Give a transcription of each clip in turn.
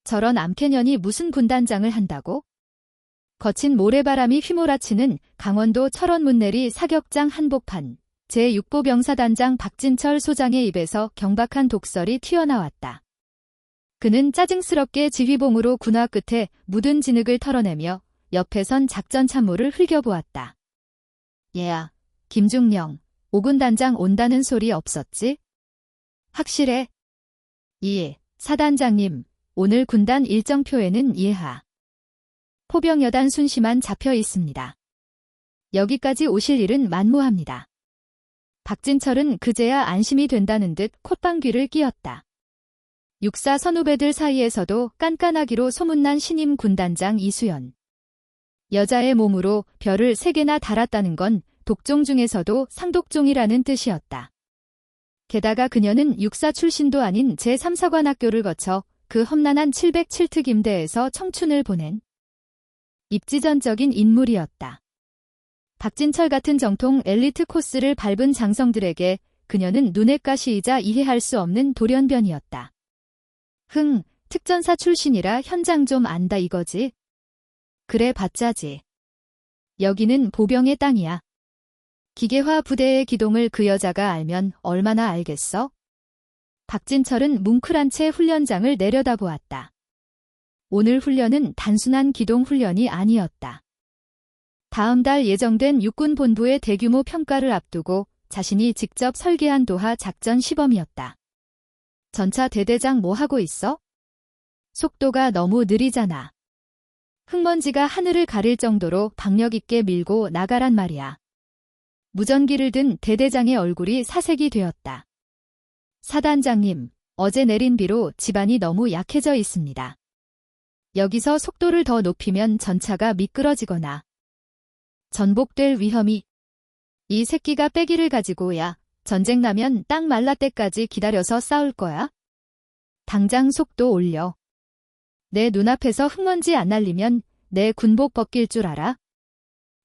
저런 암캐년이 무슨 군단장을 한다고? 거친 모래바람이 휘몰아치는 강원도 철원문내리 사격장 한복판. 제6보병사단장 박진철 소장의 입에서 경박한 독설이 튀어나왔다. 그는 짜증스럽게 지휘봉으로 군화 끝에 묻은 진흙을 털어내며 옆에선 작전 참모를 흘겨보았다. 얘야, 김중령, 5군 단장 온다는 소리 없었지? 확실해? 예, 사단장님, 오늘 군단 일정표에는 예하. 포병여단 순시만 잡혀 있습니다. 여기까지 오실 일은 만무합니다. 박진철은 그제야 안심이 된다는 듯 콧방귀를 뀌었다. 육사 선후배들 사이에서도 깐깐하기로 소문난 신임 군단장 이수연. 여자의 몸으로 별을 3개나 달았다는 건 독종 중에서도 상독종이라는 뜻이었다. 게다가 그녀는 육사 출신도 아닌 제3사관학교를 거쳐 그 험난한 707특 임대에서 청춘을 보낸 입지전적인 인물이었다. 박진철 같은 정통 엘리트 코스를 밟은 장성들에게 그녀는 눈엣 가시이자 이해할 수 없는 돌연변이었다. 특전사 출신이라 현장 좀 안다 이거지? 그래 봤자지. 여기는 보병의 땅이야. 기계화 부대의 기동을 그 여자가 알면 얼마나 알겠어? 박진철은 뭉클한 채 훈련장을 내려다보았다. 오늘 훈련은 단순한 기동 훈련이 아니었다. 다음 달 예정된 육군본부의 대규모 평가를 앞두고 자신이 직접 설계한 도하 작전 시범이었다. 전차 대대장 뭐 하고 있어? 속도가 너무 느리잖아. 흙먼지가 하늘을 가릴 정도로 박력 있게 밀고 나가란 말이야. 무전기를 든 대대장의 얼굴이 사색이 되었다. 사단장님, 어제 내린 비로 지반이 너무 약해져 있습니다. 여기서 속도를 더 높이면 전차가 미끄러지거나 전복될 위험이. 이 새끼가 빼기를 가지고야 전쟁 나면 땅 말라 때까지 기다려서 싸울 거야? 당장 속도 올려. 내 눈앞에서 흙먼지 안 날리면 내 군복 벗길 줄 알아?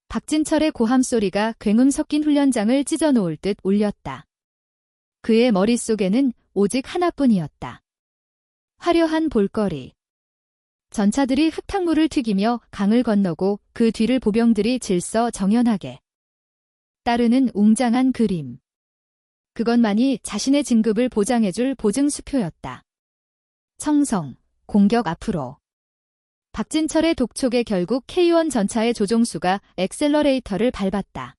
박진철의 고함 소리가 굉음 섞인 훈련장을 찢어놓을 듯 울렸다. 그의 머릿속에는 오직 하나뿐이었다. 화려한 볼거리. 전차들이 흙탕물을 튀기며 강을 건너고 그 뒤를 보병들이 질서 정연하게 따르는 웅장한 그림. 그것만이 자신의 진급을 보장해줄 보증수표였다. 청성, 공격 앞으로. 박진철의 독촉에 결국 K1 전차의 조종수가 엑셀러레이터를 밟았다.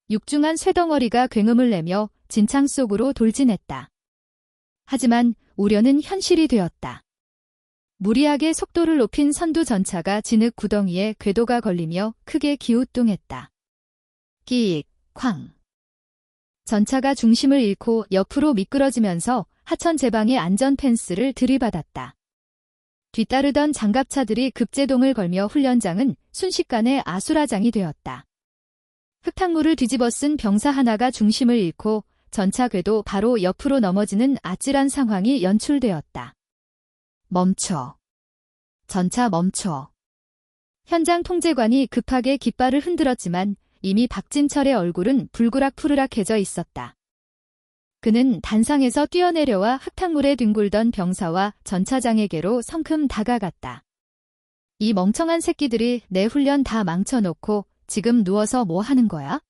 육중한 쇠덩어리가 굉음을 내며 진창 속으로 돌진했다. 하지만 우려는 현실이 되었다. 무리하게 속도를 높인 선두 전차가 진흙 구덩이에 궤도가 걸리며 크게 기우뚱했다. 끼익, 쾅. 전차가 중심을 잃고 옆으로 미끄러지면서 하천 제방의 안전 펜스를 들이받았다. 뒤따르던 장갑차들이 급제동을 걸며 훈련장은 순식간에 아수라장이 되었다. 흙탕물을 뒤집어 쓴 병사 하나가 중심을 잃고 전차 궤도 바로 옆으로 넘어지는 아찔한 상황이 연출되었다. 멈춰. 전차 멈춰. 현장 통제관이 급하게 깃발을 흔들었지만 이미 박진철의 얼굴은 불그락푸르락해져 있었다. 그는 단상에서 뛰어내려와 흙탕물에 뒹굴던 병사와 전차장에게로 성큼 다가갔다. 이 멍청한 새끼들이 내 훈련 다 망쳐놓고 지금 누워서 뭐 하는 거야?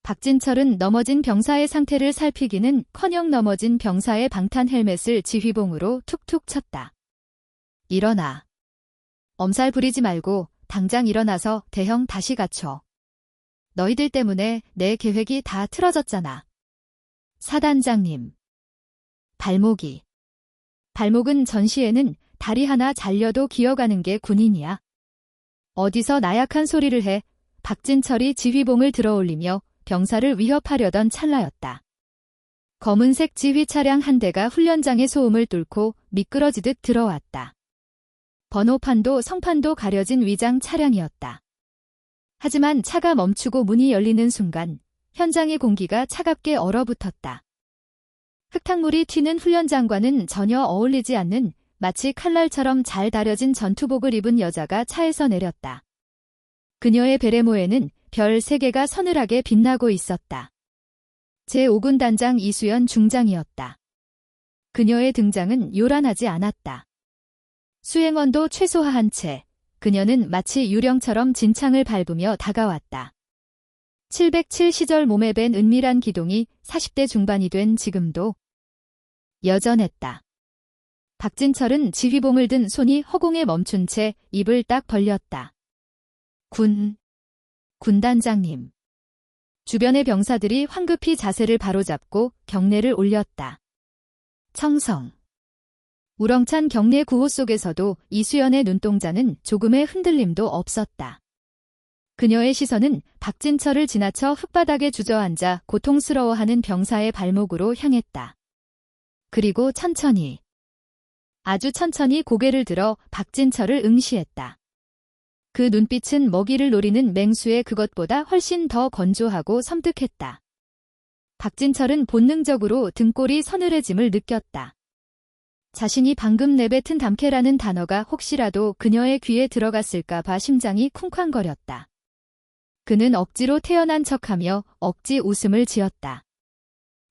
박진철은 넘어진 병사의 상태를 살피기는커녕 넘어진 병사의 방탄 헬멧을 지휘봉으로 툭툭 쳤다. 일어나. 엄살 부리지 말고 당장 일어나서 대형 다시 갖춰. 너희들 때문에 내 계획이 다 틀어졌잖아. 사단장님. 발목이. 발목은 전시에는 다리 하나 잘려도 기어가는 게 군인이야. 어디서 나약한 소리를 해. 박진철이 지휘봉을 들어올리며 병사를 위협하려던 찰나였다. 검은색 지휘 차량 한 대가 훈련장의 소음을 뚫고 미끄러지듯 들어왔다. 번호판도 성판도 가려진 위장 차량이었다. 하지만 차가 멈추고 문이 열리는 순간 현장의 공기가 차갑게 얼어붙었다. 흙탕물이 튀는 훈련장과는 전혀 어울리지 않는 마치 칼날처럼 잘 다려진 전투복을 입은 여자가 차에서 내렸다. 그녀의 베레모에는 별 3개가 서늘하게 빛나고 있었다. 제5군 단장 이수연 중장이었다. 그녀의 등장은 요란하지 않았다. 수행원도 최소화한 채 그녀는 마치 유령처럼 진창을 밟으며 다가왔다. 707 시절 몸에 밴 은밀한 기동이 40대 중반이 된 지금도 여전했다. 박진철은 지휘봉을 든 손이 허공에 멈춘 채 입을 딱 벌렸다. 군단장님. 주변의 병사들이 황급히 자세를 바로잡고 경례를 올렸다. 청성. 우렁찬 경례 구호 속에서도 이수연의 눈동자는 조금의 흔들림도 없었다. 그녀의 시선은 박진철을 지나쳐 흙바닥에 주저앉아 고통스러워하는 병사의 발목으로 향했다. 그리고 천천히, 아주 천천히 고개를 들어 박진철을 응시했다. 그 눈빛은 먹이를 노리는 맹수의 그것보다 훨씬 더 건조하고 섬뜩했다. 박진철은 본능적으로 등골이 서늘해짐을 느꼈다. 자신이 방금 내뱉은 담캐라는 단어가 혹시라도 그녀의 귀에 들어갔을까 봐 심장이 쿵쾅거렸다. 그는 억지로 태어난 척하며 억지 웃음을 지었다.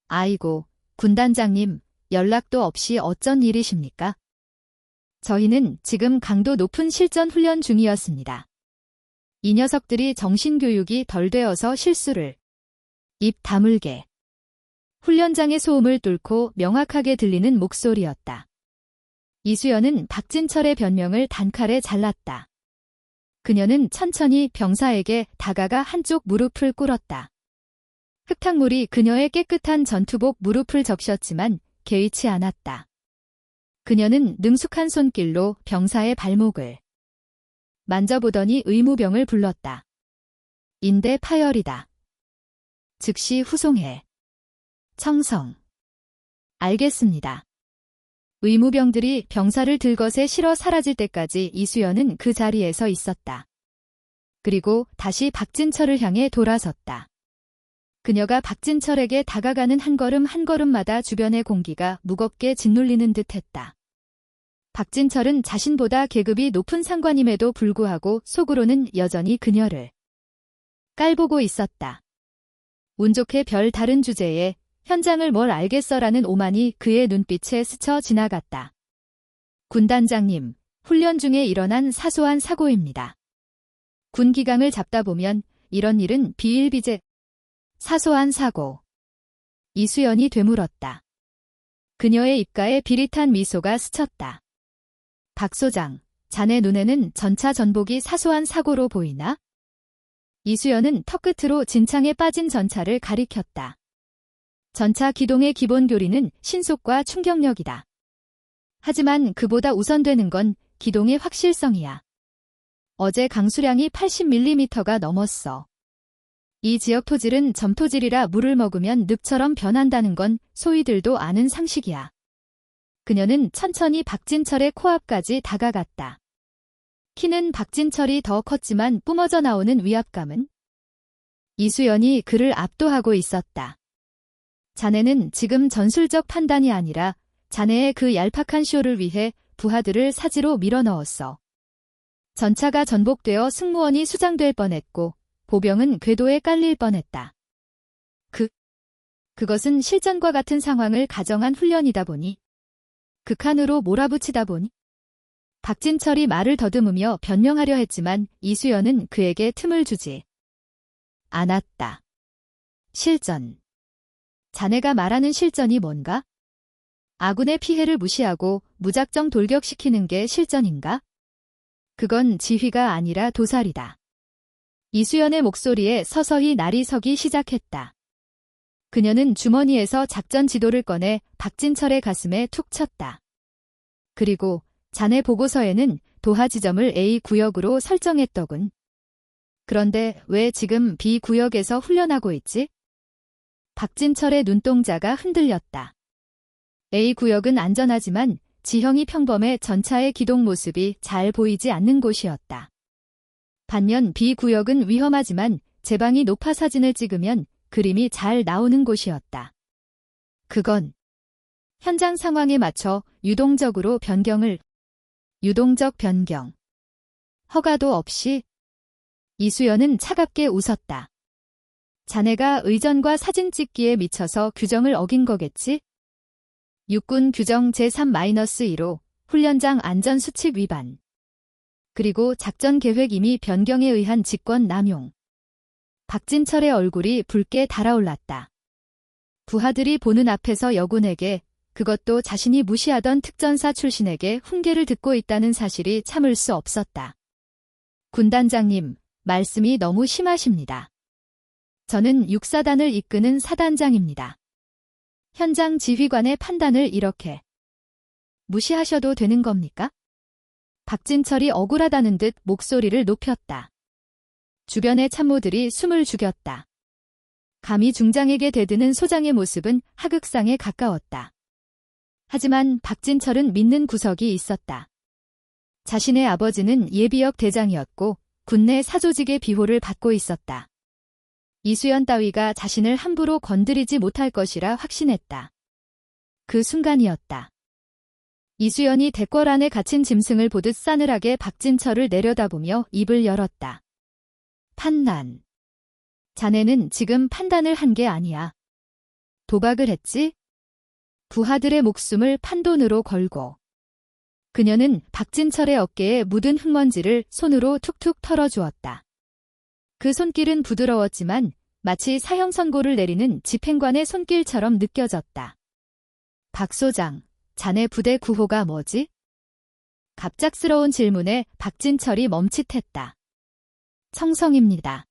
아이고, 군단장님, 연락도 없이 어쩐 일이십니까? 저희는 지금 강도 높은 실전 훈련 중이었습니다. 이 녀석들이 정신교육이 덜 되어서 실수를. 입 다물게. 훈련장의 소음을 뚫고 명확하게 들리는 목소리였다. 이수연은 박진철의 변명을 단칼에 잘랐다. 그녀는 천천히 병사에게 다가가 한쪽 무릎을 꿇었다. 흙탕물이 그녀의 깨끗한 전투복 무릎을 적셨지만 개의치 않았다. 그녀는 능숙한 손길로 병사의 발목을 만져보더니 의무병을 불렀다. 인대 파열이다. 즉시 후송해. 청성. 알겠습니다. 의무병들이 병사를 들것에 실어 사라질 때까지 이수연은 그 자리에서 있었다. 그리고 다시 박진철을 향해 돌아섰다. 그녀가 박진철에게 다가가는 한 걸음 한 걸음마다 주변의 공기가 무겁게 짓눌리는 듯했다. 박진철은 자신보다 계급이 높은 상관임에도 불구하고 속으로는 여전히 그녀를 깔보고 있었다. 운 좋게 별 다른 주제에 현장을 뭘 알겠어라는 오만이 그의 눈빛에 스쳐 지나갔다. 군단장님, 훈련 중에 일어난 사소한 사고입니다. 군 기강을 잡다 보면 이런 일은 비일비재. 사소한 사고. 이수연이 되물었다. 그녀의 입가에 비릿한 미소가 스쳤다. 박 소장, 자네 눈에는 전차 전복이 사소한 사고로 보이나? 이수연은 턱끝으로 진창에 빠진 전차를 가리켰다. 전차 기동의 기본 교리는 신속과 충격력이다. 하지만 그보다 우선되는 건 기동의 확실성이야. 어제 강수량이 80mm가 넘었어. 이 지역 토질은 점토질이라 물을 먹으면 늪처럼 변한다는 건 소위들도 아는 상식이야. 그녀는 천천히 박진철의 코앞까지 다가갔다. 키는 박진철이 더 컸지만 뿜어져 나오는 위압감은 이수연이 그를 압도하고 있었다. 자네는 지금 전술적 판단이 아니라 자네의 그 얄팍한 쇼를 위해 부하들을 사지로 밀어넣었어. 전차가 전복되어 승무원이 수장될 뻔했고 보병은 궤도에 깔릴 뻔했다. 그것은 실전과 같은 상황을 가정한 훈련이다 보니 극한으로 몰아붙이다 보니 박진철이 말을 더듬으며 변명하려 했지만 이수연은 그에게 틈을 주지 않았다. 실전. 자네가 말하는 실전이 뭔가? 아군의 피해를 무시하고 무작정 돌격시키는 게 실전인가? 그건 지휘가 아니라 도살이다. 이수연의 목소리에 서서히 날이 서기 시작했다. 그녀는 주머니에서 작전 지도를 꺼내 박진철의 가슴에 툭 쳤다. 그리고 자네 보고서에는 도하 지점을 A 구역으로 설정했더군. 그런데 왜 지금 B 구역에서 훈련하고 있지? 박진철의 눈동자가 흔들렸다. A 구역은 안전하지만 지형이 평범해 전차의 기동 모습이 잘 보이지 않는 곳이었다. 반면 B 구역은 위험하지만 제방이 높아 사진을 찍으면 그림이 잘 나오는 곳이었다. 그건 현장 상황에 맞춰 유동적 변경. 허가도 없이. 이수연은 차갑게 웃었다. 자네가 의전과 사진 찍기에 미쳐서 규정을 어긴 거겠지? 육군 규정 제3-1호 훈련장 안전수칙 위반, 그리고 작전 계획 임의 변경에 의한 직권 남용. 박진철의 얼굴이 붉게 달아올랐다. 부하들이 보는 앞에서 여군에게, 그것도 자신이 무시하던 특전사 출신에게 훈계를 듣고 있다는 사실이 참을 수 없었다. 군단장님, 말씀이 너무 심하십니다. 저는 육사단을 이끄는 사단장입니다. 현장 지휘관의 판단을 이렇게 무시하셔도 되는 겁니까? 박진철이 억울하다는 듯 목소리를 높였다. 주변의 참모들이 숨을 죽였다. 감히 중장에게 대드는 소장의 모습은 하극상에 가까웠다. 하지만 박진철은 믿는 구석이 있었다. 자신의 아버지는 예비역 대장이었고 군내 사조직의 비호를 받고 있었다. 이수연 따위가 자신을 함부로 건드리지 못할 것이라 확신했다. 그 순간이었다. 이수연이 대궐 안에 갇힌 짐승을 보듯 싸늘하게 박진철을 내려다보며 입을 열었다. 판단. 자네는 지금 판단을 한 게 아니야. 도박을 했지? 부하들의 목숨을 판돈으로 걸고. 그녀는 박진철의 어깨에 묻은 흙먼지를 손으로 툭툭 털어주었다. 그 손길은 부드러웠지만 마치 사형 선고를 내리는 집행관의 손길처럼 느껴졌다. 박 소장, 자네 부대 구호가 뭐지? 갑작스러운 질문에 박진철이 멈칫했다. 청성입니다.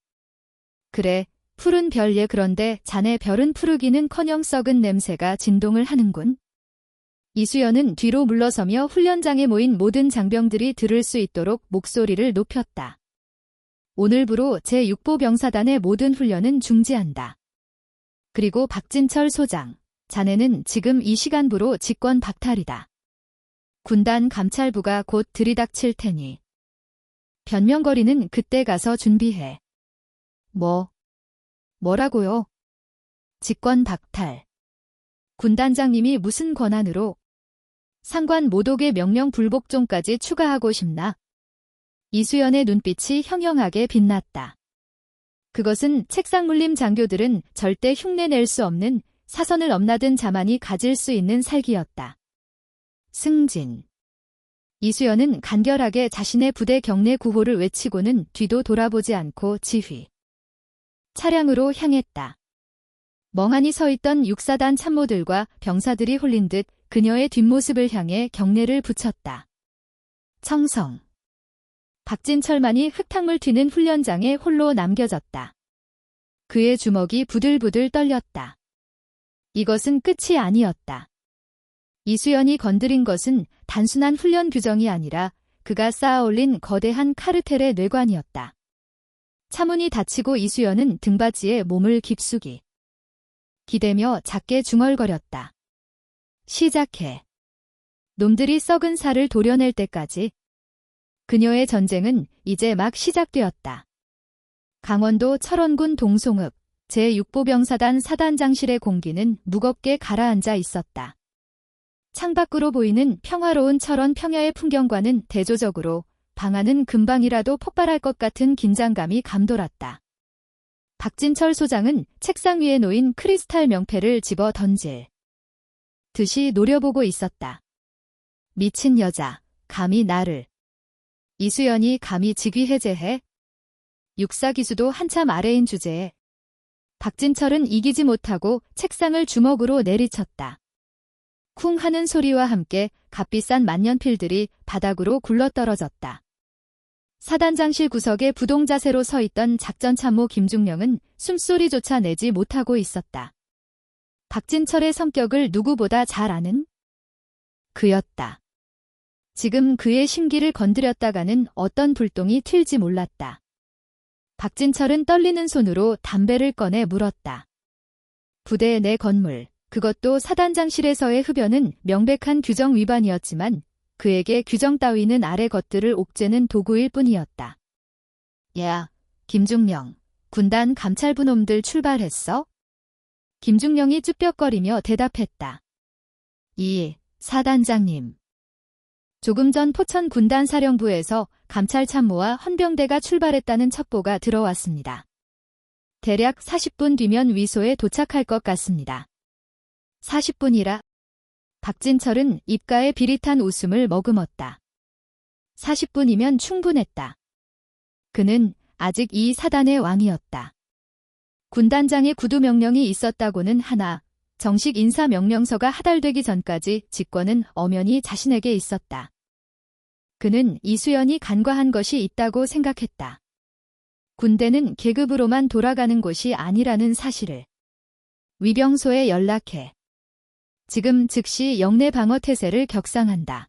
그래, 푸른 별예. 그런데 자네 별은 푸르기는커녕 썩은 냄새가 진동을 하는군. 이수연은 뒤로 물러서며 훈련장에 모인 모든 장병들이 들을 수 있도록 목소리를 높였다. 오늘부로 제6보병사단의 모든 훈련은 중지한다. 그리고 박진철 소장, 자네는 지금 이 시간부로 직권 박탈이다. 군단 감찰부가 곧 들이닥칠 테니. 변명거리는 그때 가서 준비해. 뭐라고요? 직권 박탈. 군단장님이 무슨 권한으로? 상관 모독의 명령 불복종까지 추가하고 싶나? 이수연의 눈빛이 형형하게 빛났다. 그것은 책상물림 장교들은 절대 흉내낼 수 없는 사선을 넘나든 자만이 가질 수 있는 살기였다. 승진. 이수연은 간결하게 자신의 부대 경례 구호를 외치고는 뒤도 돌아보지 않고 지휘 차량으로 향했다. 멍하니 서 있던 육사단 참모들과 병사들이 홀린 듯 그녀의 뒷모습을 향해 경례를 붙였다. 청성. 박진철만이 흙탕물 튀는 훈련장에 홀로 남겨졌다. 그의 주먹이 부들부들 떨렸다. 이것은 끝이 아니었다. 이수연이 건드린 것은 단순한 훈련 규정이 아니라 그가 쌓아올린 거대한 카르텔의 뇌관이었다. 차문이 닫히고 이수연은 등받이에 몸을 깊숙이 기대며 작게 중얼거렸다. 시작해. 놈들이 썩은 살을 도려낼 때까지. 그녀의 전쟁은 이제 막 시작되었다. 강원도 철원군 동송읍 제6보병사단 사단장실의 공기는 무겁게 가라앉아 있었다. 창밖으로 보이는 평화로운 철원 평야의 풍경과는 대조적으로 방 안은 금방이라도 폭발할 것 같은 긴장감이 감돌았다. 박진철 소장은 책상 위에 놓인 크리스탈 명패를 집어 던질 듯이 노려보고 있었다. 미친 여자, 감히 나를. 이수연이 감히 직위 해제해? 육사기수도 한참 아래인 주제에 박진철은 이기지 못하고 책상을 주먹으로 내리쳤다. 쿵 하는 소리와 함께 값비싼 만년필들이 바닥으로 굴러떨어졌다. 사단장실 구석에 부동자세로 서 있던 작전참모 김중령은 숨소리조차 내지 못하고 있었다. 박진철의 성격을 누구보다 잘 아는 그였다. 지금 그의 심기를 건드렸다가는 어떤 불똥이 튈지 몰랐다. 박진철은 떨리는 손으로 담배를 꺼내 물었다. 부대 내 건물, 그것도 사단장실에서의 흡연은 명백한 규정 위반이었지만 그에게 규정 따위는 아래 것들을 옥죄는 도구일 뿐이었다. 야, 김중령, 군단 감찰부 놈들 출발했어? 김중령이 쭈뼛거리며 대답했다. 사단장님. 조금 전 포천 군단사령부에서 감찰참모와 헌병대가 출발했다는 첩보가 들어왔습니다. 대략 40분 뒤면 위소에 도착할 것 같습니다. 40분이라 박진철은 입가에 비릿한 웃음을 머금었다. 40분이면 충분했다. 그는 아직 이 사단의 왕이었다. 군단장의 구두 명령이 있었다고는 하나 정식 인사 명령서가 하달되기 전까지 직권은 엄연히 자신에게 있었다. 그는 이수연이 간과한 것이 있다고 생각했다. 군대는 계급으로만 돌아가는 곳이 아니라는 사실을. 위병소에 연락해. 지금 즉시 영내 방어 태세를 격상한다.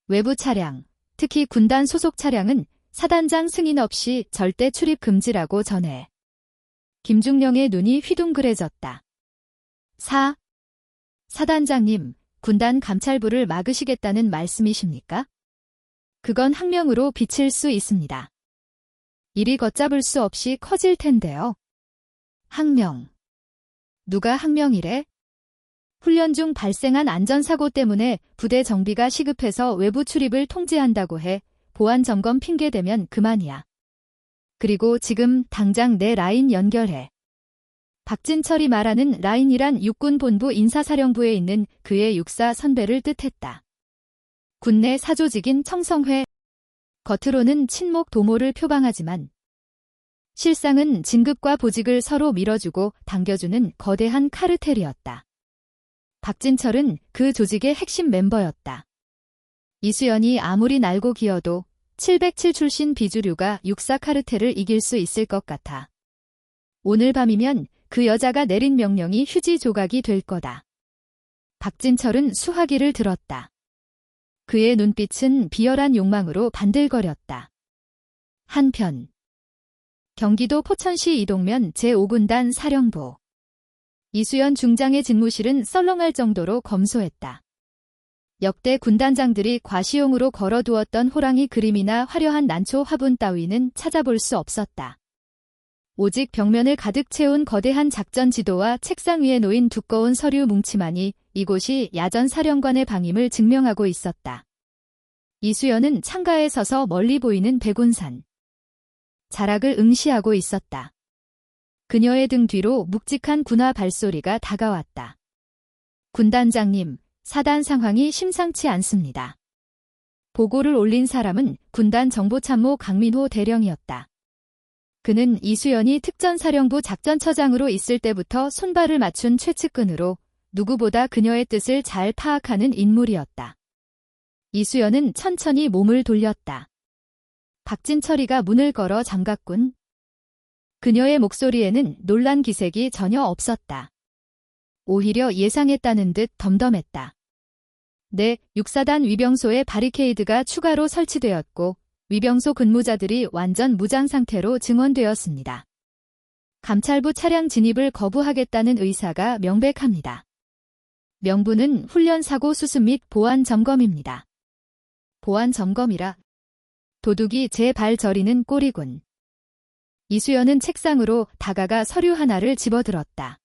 외부 차량, 특히 군단 소속 차량은 사단장 승인 없이 절대 출입 금지라고 전해. 김중령의 눈이 휘둥그레졌다. 사단장님, 군단 감찰부를 막으시겠다는 말씀이십니까? 그건 항명으로 비칠 수 있습니다. 일이 걷잡을 수 없이 커질 텐데요. 항명. 누가 항명이래? 훈련 중 발생한 안전사고 때문에 부대 정비가 시급해서 외부 출입을 통제한다고 해 보안 점검 핑계대면 그만이야. 그리고 지금 당장 내 라인 연결해. 박진철이 말하는 라인이란 육군본부 인사사령부에 있는 그의 육사 선배를 뜻했다. 군내 사조직인 청성회. 겉으로는 친목 도모를 표방하지만 실상은 진급과 보직을 서로 밀어주고 당겨주는 거대한 카르텔이었다. 박진철은 그 조직의 핵심 멤버였다. 이수연이 아무리 날고 기어도 707 출신 비주류가 육사 카르텔을 이길 수 있을 것 같아. 오늘 밤이면 그 여자가 내린 명령이 휴지 조각이 될 거다. 박진철은 수화기를 들었다. 그의 눈빛은 비열한 욕망으로 반들거렸다. 한편 경기도 포천시 이동면 제5군단 사령부. 이수연 중장의 집무실은 썰렁할 정도로 검소했다. 역대 군단장들이 과시용으로 걸어두었던 호랑이 그림이나 화려한 난초 화분 따위는 찾아볼 수 없었다. 오직 벽면을 가득 채운 거대한 작전 지도와 책상 위에 놓인 두꺼운 서류 뭉치만이 이곳이 야전 사령관의 방임을 증명하고 있었다. 이수연은 창가에 서서 멀리 보이는 백운산 자락을 응시하고 있었다. 그녀의 등 뒤로 묵직한 군화 발소리가 다가왔다. 군단장님, 사단 상황이 심상치 않습니다. 보고를 올린 사람은 군단 정보참모 강민호 대령이었다. 그는 이수연이 특전사령부 작전처장으로 있을 때부터 손발을 맞춘 최측근으로 누구보다 그녀의 뜻을 잘 파악하는 인물이었다. 이수연은 천천히 몸을 돌렸다. 박진철이가 문을 걸어 잠갔군. 그녀의 목소리에는 놀란 기색이 전혀 없었다. 오히려 예상했다는 듯 덤덤했다. 네, 육사단 위병소에 바리케이드가 추가로 설치되었고 위병소 근무자들이 완전 무장 상태로 증원되었습니다. 감찰부 차량 진입을 거부하겠다는 의사가 명백합니다. 명분은 훈련 사고 수습 및 보안 점검입니다. 보안 점검이라 도둑이 제 발 저리는 꼴이군. 이수연은 책상으로 다가가 서류 하나를 집어들었다.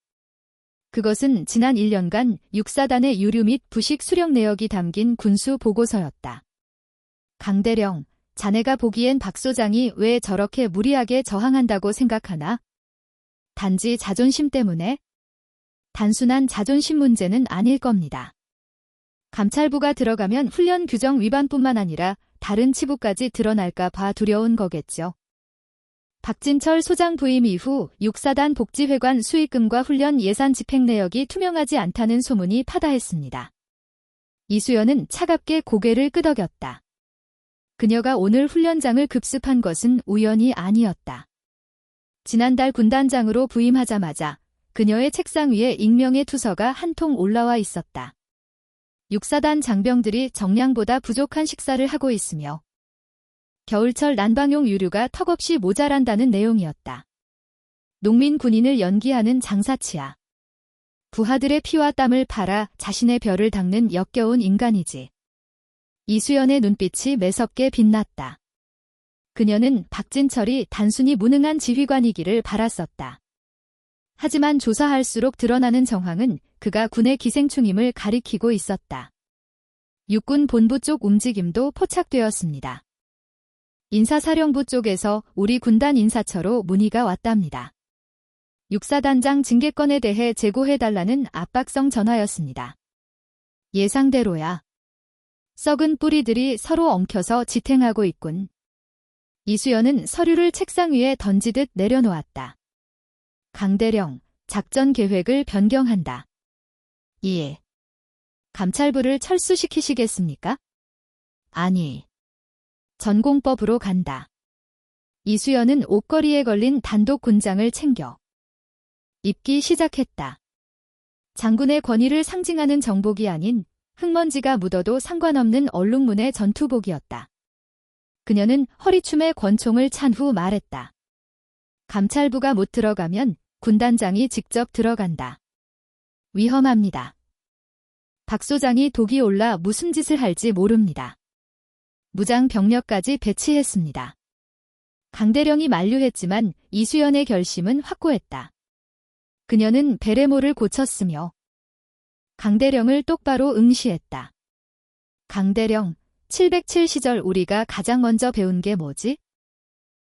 그것은 지난 1년간 육사단의 유류 및 부식 수령 내역이 담긴 군수 보고서였다. 강대령, 자네가 보기엔 박 소장이 왜 저렇게 무리하게 저항한다고 생각하나? 단지 자존심 때문에? 단순한 자존심 문제는 아닐 겁니다. 감찰부가 들어가면 훈련 규정 위반뿐만 아니라 다른 치부까지 드러날까 봐 두려운 거겠죠. 박진철 소장 부임 이후 육사단 복지회관 수익금과 훈련 예산 집행 내역이 투명하지 않다는 소문이 파다했습니다. 이수연은 차갑게 고개를 끄덕였다. 그녀가 오늘 훈련장을 급습한 것은 우연이 아니었다. 지난달 군단장으로 부임하자마자 그녀의 책상 위에 익명의 투서가 한 통 올라와 있었다. 육사단 장병들이 정량보다 부족한 식사를 하고 있으며 겨울철 난방용 유류가 턱없이 모자란다는 내용이었다. 농민 군인을 연기하는 장사치야. 부하들의 피와 땀을 팔아 자신의 벼를 닦는 역겨운 인간이지. 이수연의 눈빛이 매섭게 빛났다. 그녀는 박진철이 단순히 무능한 지휘관이기를 바랐었다. 하지만 조사할수록 드러나는 정황은 그가 군의 기생충임을 가리키고 있었다. 육군 본부 쪽 움직임도 포착되었습니다. 인사사령부 쪽에서 우리 군단 인사처로 문의가 왔답니다. 육사단장 징계권에 대해 제고해달라는 압박성 전화였습니다. 예상대로야. 썩은 뿌리들이 서로 엉켜서 지탱하고 있군. 이수연은 서류를 책상 위에 던지듯 내려놓았다. 강대령, 작전 계획을 변경한다. 예. 감찰부를 철수시키시겠습니까? 아니. 전공법으로 간다. 이수연은 옷걸이에 걸린 단독 군장을 챙겨 입기 시작했다. 장군의 권위를 상징하는 정복이 아닌 흙먼지가 묻어도 상관없는 얼룩무늬 전투복이었다. 그녀는 허리춤에 권총을 찬 후 말했다. 감찰부가 못 들어가면 군단장이 직접 들어간다. 위험합니다. 박 소장이 독이 올라 무슨 짓을 할지 모릅니다. 무장 병력까지 배치했습니다. 강대령이 만류했지만 이수연의 결심은 확고했다. 그녀는 베레모를 고쳤으며 강대령을 똑바로 응시했다. 강대령, 707 시절 우리가 가장 먼저 배운 게 뭐지?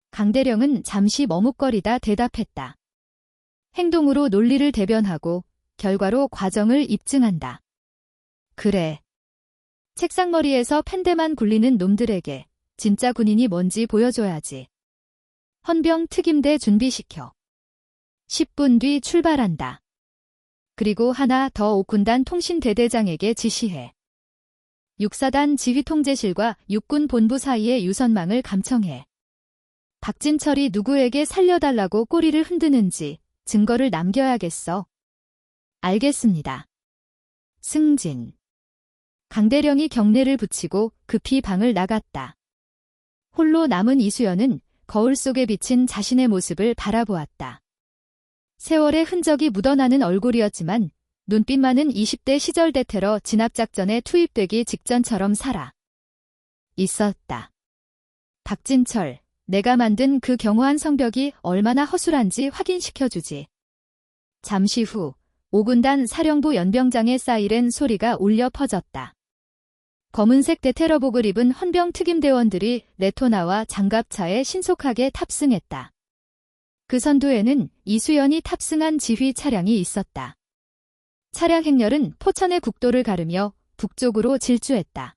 강대령은 잠시 머뭇거리다 대답했다. 행동으로 논리를 대변하고 결과로 과정을 입증한다. 그래. 책상머리에서 펜대만 굴리는 놈들에게 진짜 군인이 뭔지 보여줘야지. 헌병 특임대 준비시켜. 10분 뒤 출발한다. 그리고 하나 더 옥군단 통신대대장에게 지시해. 육사단 지휘통제실과 육군본부 사이의 유선망을 감청해. 박진철이 누구에게 살려달라고 꼬리를 흔드는지 증거를 남겨야겠어. 알겠습니다. 승진. 강대령이 경례를 붙이고 급히 방을 나갔다. 홀로 남은 이수연은 거울 속에 비친 자신의 모습을 바라보았다. 세월의 흔적이 묻어나는 얼굴이었지만 눈빛만은 20대 시절 대테러 진압작전에 투입되기 직전처럼 살아 있었다. 박진철, 내가 만든 그 경호한 성벽이 얼마나 허술한지 확인시켜주지. 잠시 후 5군단 사령부 연병장의 사이렌 소리가 울려 퍼졌다. 검은색 대테러복을 입은 헌병 특임대원들이 레토나와 장갑차에 신속하게 탑승했다. 그 선두에는 이수연이 탑승한 지휘 차량이 있었다. 차량 행렬은 포천의 국도를 가르며 북쪽으로 질주했다.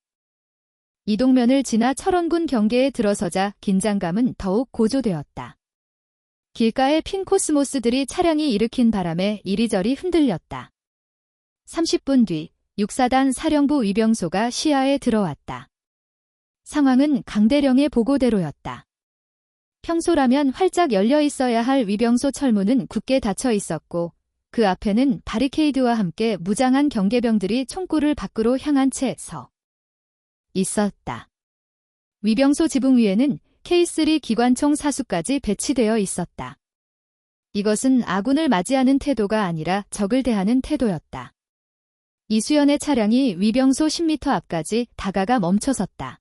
이동면을 지나 철원군 경계에 들어서자 긴장감은 더욱 고조되었다. 길가의 핀 코스모스들이 차량이 일으킨 바람에 이리저리 흔들렸다. 30분 뒤 육사단 사령부 위병소가 시야에 들어왔다. 상황은 강대령의 보고대로였다. 평소라면 활짝 열려 있어야 할 위병소 철문은 굳게 닫혀 있었고 그 앞에는 바리케이드와 함께 무장한 경계병들이 총구를 밖으로 향한 채 서 있었다. 위병소 지붕 위에는 K3 기관총 사수까지 배치되어 있었다. 이것은 아군을 맞이하는 태도가 아니라 적을 대하는 태도였다. 이수연의 차량이 위병소 10m 앞까지 다가가 멈춰섰다.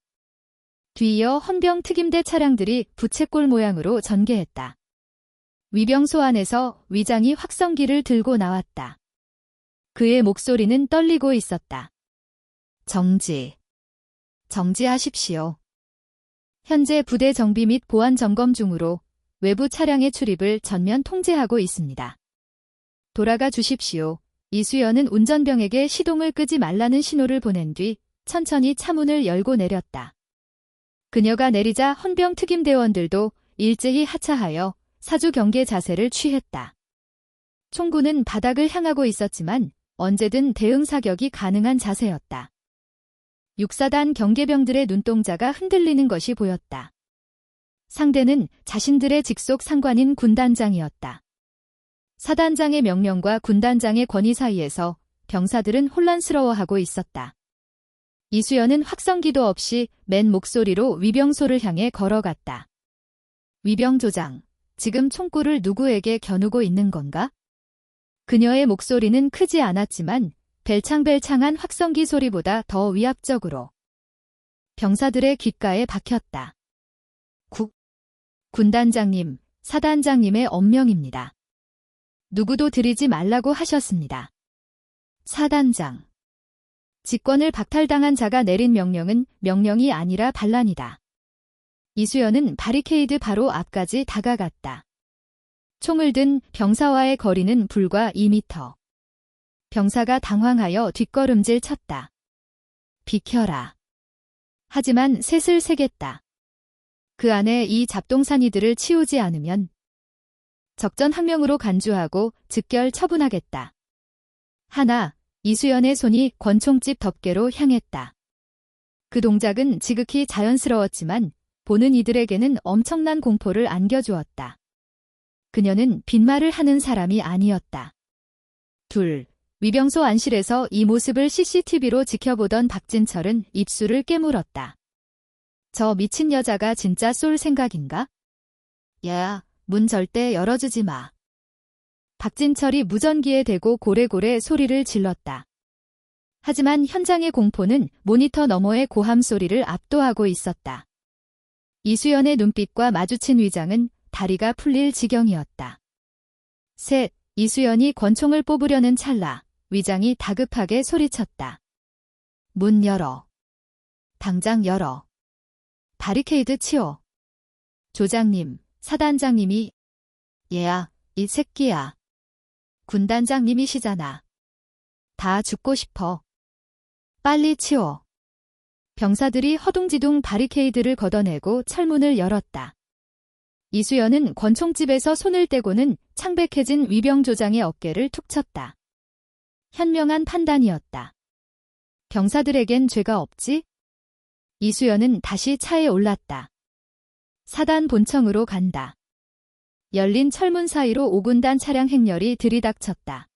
뒤이어 헌병 특임대 차량들이 부채꼴 모양으로 전개했다. 위병소 안에서 위장이 확성기를 들고 나왔다. 그의 목소리는 떨리고 있었다. 정지하십시오. 현재 부대 정비 및 보안 점검 중으로 외부 차량의 출입을 전면 통제하고 있습니다. 돌아가 주십시오. 이수연은 운전병에게 시동을 끄지 말라는 신호를 보낸 뒤 천천히 차문을 열고 내렸다. 그녀가 내리자 헌병 특임대원들도 일제히 하차하여 사주 경계 자세를 취했다. 총구는 바닥을 향하고 있었지만 언제든 대응 사격이 가능한 자세였다. 육사단 경계병들의 눈동자가 흔들리는 것이 보였다. 상대는 자신들의 직속 상관인 군단장이었다. 사단장의 명령과 군단장의 권위 사이에서 병사들은 혼란스러워하고 있었다. 이수연은 확성기도 없이 맨 목소리로 위병소를 향해 걸어갔다. 위병조장, 지금 총구를 누구에게 겨누고 있는 건가? 그녀의 목소리는 크지 않았지만 벨창벨창한 확성기 소리보다 더 위압적으로 병사들의 귓가에 박혔다. 군단장님, 사단장님의 엄명입니다. 누구도 들이지 말라고 하셨습니다. 사단장. 직권을 박탈당한 자가 내린 명령은 명령이 아니라 반란이다. 이수연은 바리케이드 바로 앞까지 다가갔다. 총을 든 병사와의 거리는 불과 2m. 병사가 당황하여 뒷걸음질 쳤다. 비켜라. 하지만 셋을 세겠다. 그 안에 이 잡동사니들을 치우지 않으면 적전학명으로 간주하고 즉결 처분하겠다. 하나, 이수연의 손이 권총집 덮개로 향했다. 그 동작은 지극히 자연스러웠지만 보는 이들에게는 엄청난 공포를 안겨주었다. 그녀는 빈말을 하는 사람이 아니었다. 둘, 위병소 안실에서 이 모습을 CCTV로 지켜보던 박진철은 입술을 깨물었다. 저 미친 여자가 진짜 쏠 생각인가? 야, 문 절대 열어주지 마. 박진철이 무전기에 대고 고래고래 소리를 질렀다. 하지만 현장의 공포는 모니터 너머의 고함 소리를 압도하고 있었다. 이수연의 눈빛과 마주친 위장은 다리가 풀릴 지경이었다. 셋, 이수연이 권총을 뽑으려는 찰나 위장이 다급하게 소리쳤다. 문 열어. 당장 열어. 바리케이드 치워. 조장님, 사단장님이 얘야, 이 새끼야. 군단장님이시잖아. 다 죽고 싶어. 빨리 치워. 병사들이 허둥지둥 바리케이드를 걷어내고 철문을 열었다. 이수연은 권총집에서 손을 떼고는 창백해진 위병조장의 어깨를 툭 쳤다. 현명한 판단이었다. 병사들에겐 죄가 없지? 이수연은 다시 차에 올랐다. 사단 본청으로 간다. 열린 철문 사이로 5군단 차량 행렬이 들이닥쳤다.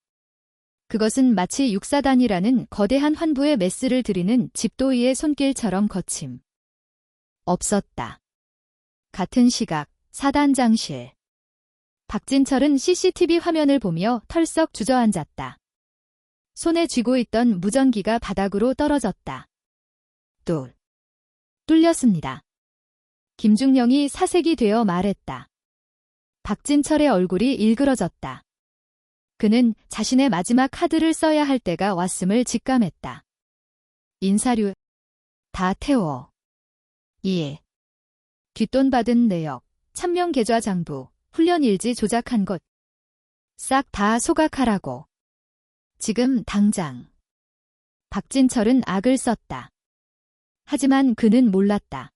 그것은 마치 육사단이라는 거대한 환부의 메스를 드리는 집도이의 손길처럼 거침. 없었다. 같은 시각, 사단장실. 박진철은 CCTV 화면을 보며 털썩 주저앉았다. 손에 쥐고 있던 무전기가 바닥으로 떨어졌다. 뚫렸습니다. 김중령이 사색이 되어 말했다. 박진철의 얼굴이 일그러졌다. 그는 자신의 마지막 카드를 써야 할 때가 왔음을 직감했다. 인사료 다 태워. 예. 뒷돈 받은 내역, 참명 계좌 장부, 훈련 일지 조작한 것 싹 다 소각하라고. 지금 당장. 박진철은 악을 썼다. 하지만 그는 몰랐다.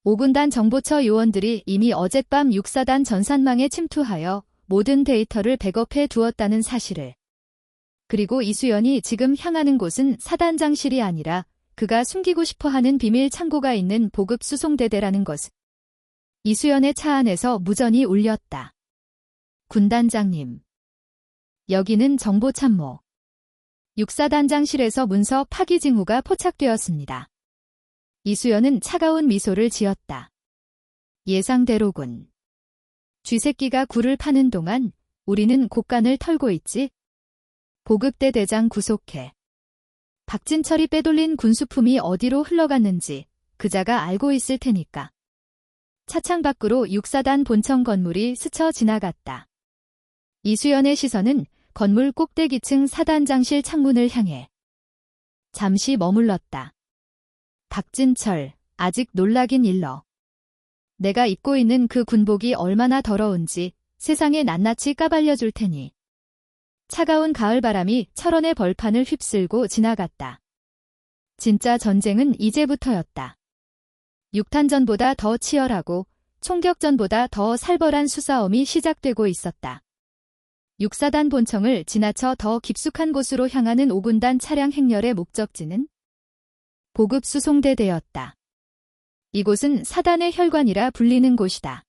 5군단 정보처 요원들이 이미 어젯밤 육사단 전산망에 침투하여 모든 데이터를 백업해 두었다는 사실을. 그리고 이수연이 지금 향하는 곳은 사단장실이 아니라 그가 숨기고 싶어하는 비밀 창고가 있는 보급 수송대대라는 것. 이수연의 차 안에서 무전이 울렸다. 군단장님. 여기는 정보참모. 육사단장실에서 문서 파기 징후가 포착되었습니다. 이수연은 차가운 미소를 지었다. 예상대로군. 쥐새끼가 굴을 파는 동안 우리는 곡간을 털고 있지? 보급대 대장 구속해. 박진철이 빼돌린 군수품이 어디로 흘러갔는지 그자가 알고 있을 테니까. 차창 밖으로 육사단 본청 건물이 스쳐 지나갔다. 이수연의 시선은 건물 꼭대기층 사단장실 창문을 향해 잠시 머물렀다. 박진철, 아직 놀라긴 일러. 내가 입고 있는 그 군복이 얼마나 더러운지 세상에 낱낱이 까발려줄 테니. 차가운 가을바람이 철원의 벌판을 휩쓸고 지나갔다. 진짜 전쟁은 이제부터였다. 육탄전보다 더 치열하고 총격전보다 더 살벌한 수싸움이 시작되고 있었다. 육사단 본청을 지나쳐 더 깊숙한 곳으로 향하는 5군단 차량 행렬의 목적지는 보급 수송대대였다. 이곳은 사단의 혈관이라 불리는 곳이다.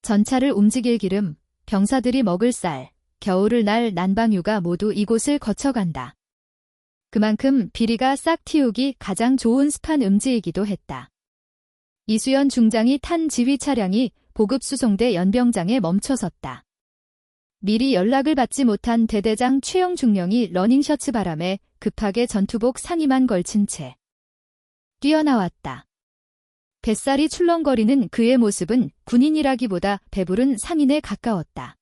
전차를 움직일 기름, 병사들이 먹을 쌀, 겨울을 날 난방유가 모두 이곳을 거쳐간다. 그만큼 비리가 싹 틔우기 가장 좋은 습한 음지이기도 했다. 이수연 중장이 탄 지휘 차량이 보급 수송대 연병장에 멈춰섰다. 미리 연락을 받지 못한 대대장 최영 중령이 러닝셔츠 바람에 급하게 전투복 상의만 걸친 채 뛰어나왔다. 뱃살이 출렁거리는 그의 모습은 군인이라기보다 배부른 상인에 가까웠다.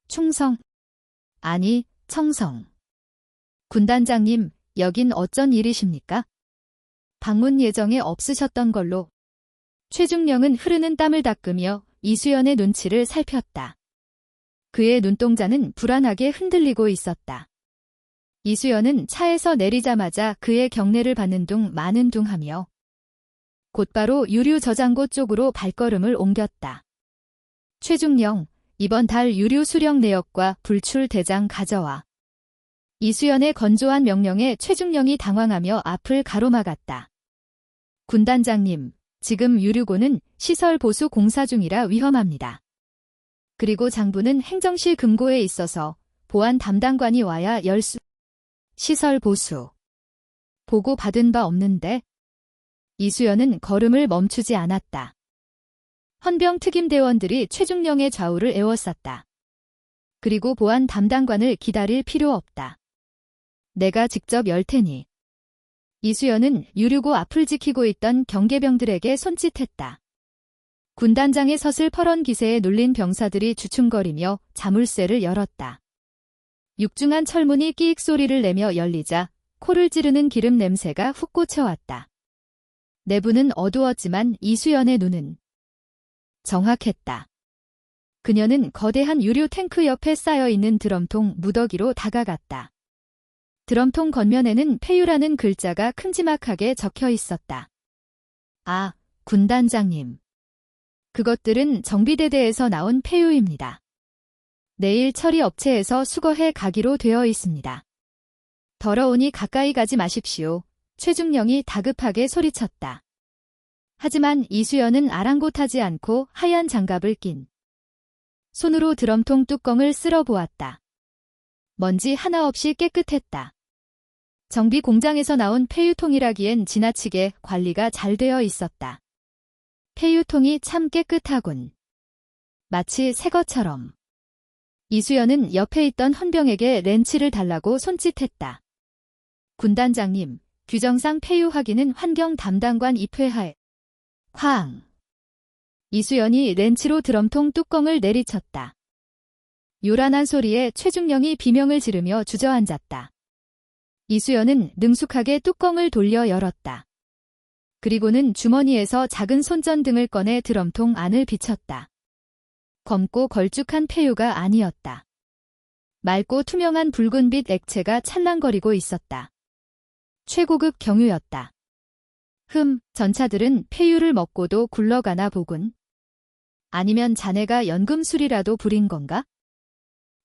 충성. 아니, 청성. 군단장님, 여긴 어쩐 일이십니까? 방문 예정에 없으셨던 걸로. 최중령은 흐르는 땀을 닦으며 이수연의 눈치를 살폈다. 그의 눈동자는 불안하게 흔들리고 있었다. 이수연은 차에서 내리자마자 그의 경례를 받는 둥 마는 둥 하며 곧바로 유류 저장고 쪽으로 발걸음을 옮겼다. 최중령, 이번 달 유류 수령 내역과 불출 대장 가져와. 이수연의 건조한 명령에 최중령이 당황하며 앞을 가로막았다. 군단장님, 지금 유류고는 시설 보수 공사 중이라 위험합니다. 그리고 장부는 행정실 금고에 있어서 보안 담당관이 와야 열 수. 시설 보수. 보고 받은 바 없는데? 이수연은 걸음을 멈추지 않았다. 헌병 특임대원들이 최중령의 좌우를 에워쌌다. 그리고 보안 담당관을 기다릴 필요 없다. 내가 직접 열 테니. 이수연은 유류고 앞을 지키고 있던 경계병들에게 손짓했다. 군단장의 서슬퍼런 기세에 눌린 병사들이 주춤거리며 자물쇠를 열었다. 육중한 철문이 끼익 소리를 내며 열리자 코를 찌르는 기름 냄새가 훅 꽂혀왔다. 내부는 어두웠지만 이수연의 눈은 정확했다. 그녀는 거대한 유류 탱크 옆에 쌓여있는 드럼통 무더기로 다가갔다. 드럼통 겉면에는 폐유라는 글자가 큼지막하게 적혀 있었다. 아, 군단장님. 그것들은 정비대대에서 나온 폐유입니다. 내일 처리 업체에서 수거해 가기로 되어 있습니다. 더러우니 가까이 가지 마십시오. 최중령이 다급하게 소리쳤다. 하지만 이수연은 아랑곳하지 않고 하얀 장갑을 낀 손으로 드럼통 뚜껑을 쓸어 보았다. 먼지 하나 없이 깨끗했다. 정비 공장에서 나온 폐유통이라기엔 지나치게 관리가 잘 되어 있었다. 폐유통이 참 깨끗하군. 마치 새 것처럼. 이수연은 옆에 있던 헌병에게 렌치를 달라고 손짓했다. 군단장님, 규정상 폐유 확인은 환경 담당관 입회하에. 쾅. 이수연이 렌치로 드럼통 뚜껑을 내리쳤다. 요란한 소리에 최중령이 비명을 지르며 주저앉았다. 이수연은 능숙하게 뚜껑을 돌려 열었다. 그리고는 주머니에서 작은 손전등을 꺼내 드럼통 안을 비췄다. 검고 걸쭉한 폐유가 아니었다. 맑고 투명한 붉은빛 액체가 찰랑거리고 있었다. 최고급 경유였다. 전차들은 폐유를 먹고도 굴러가나 보군. 아니면 자네가 연금술이라도 부린 건가?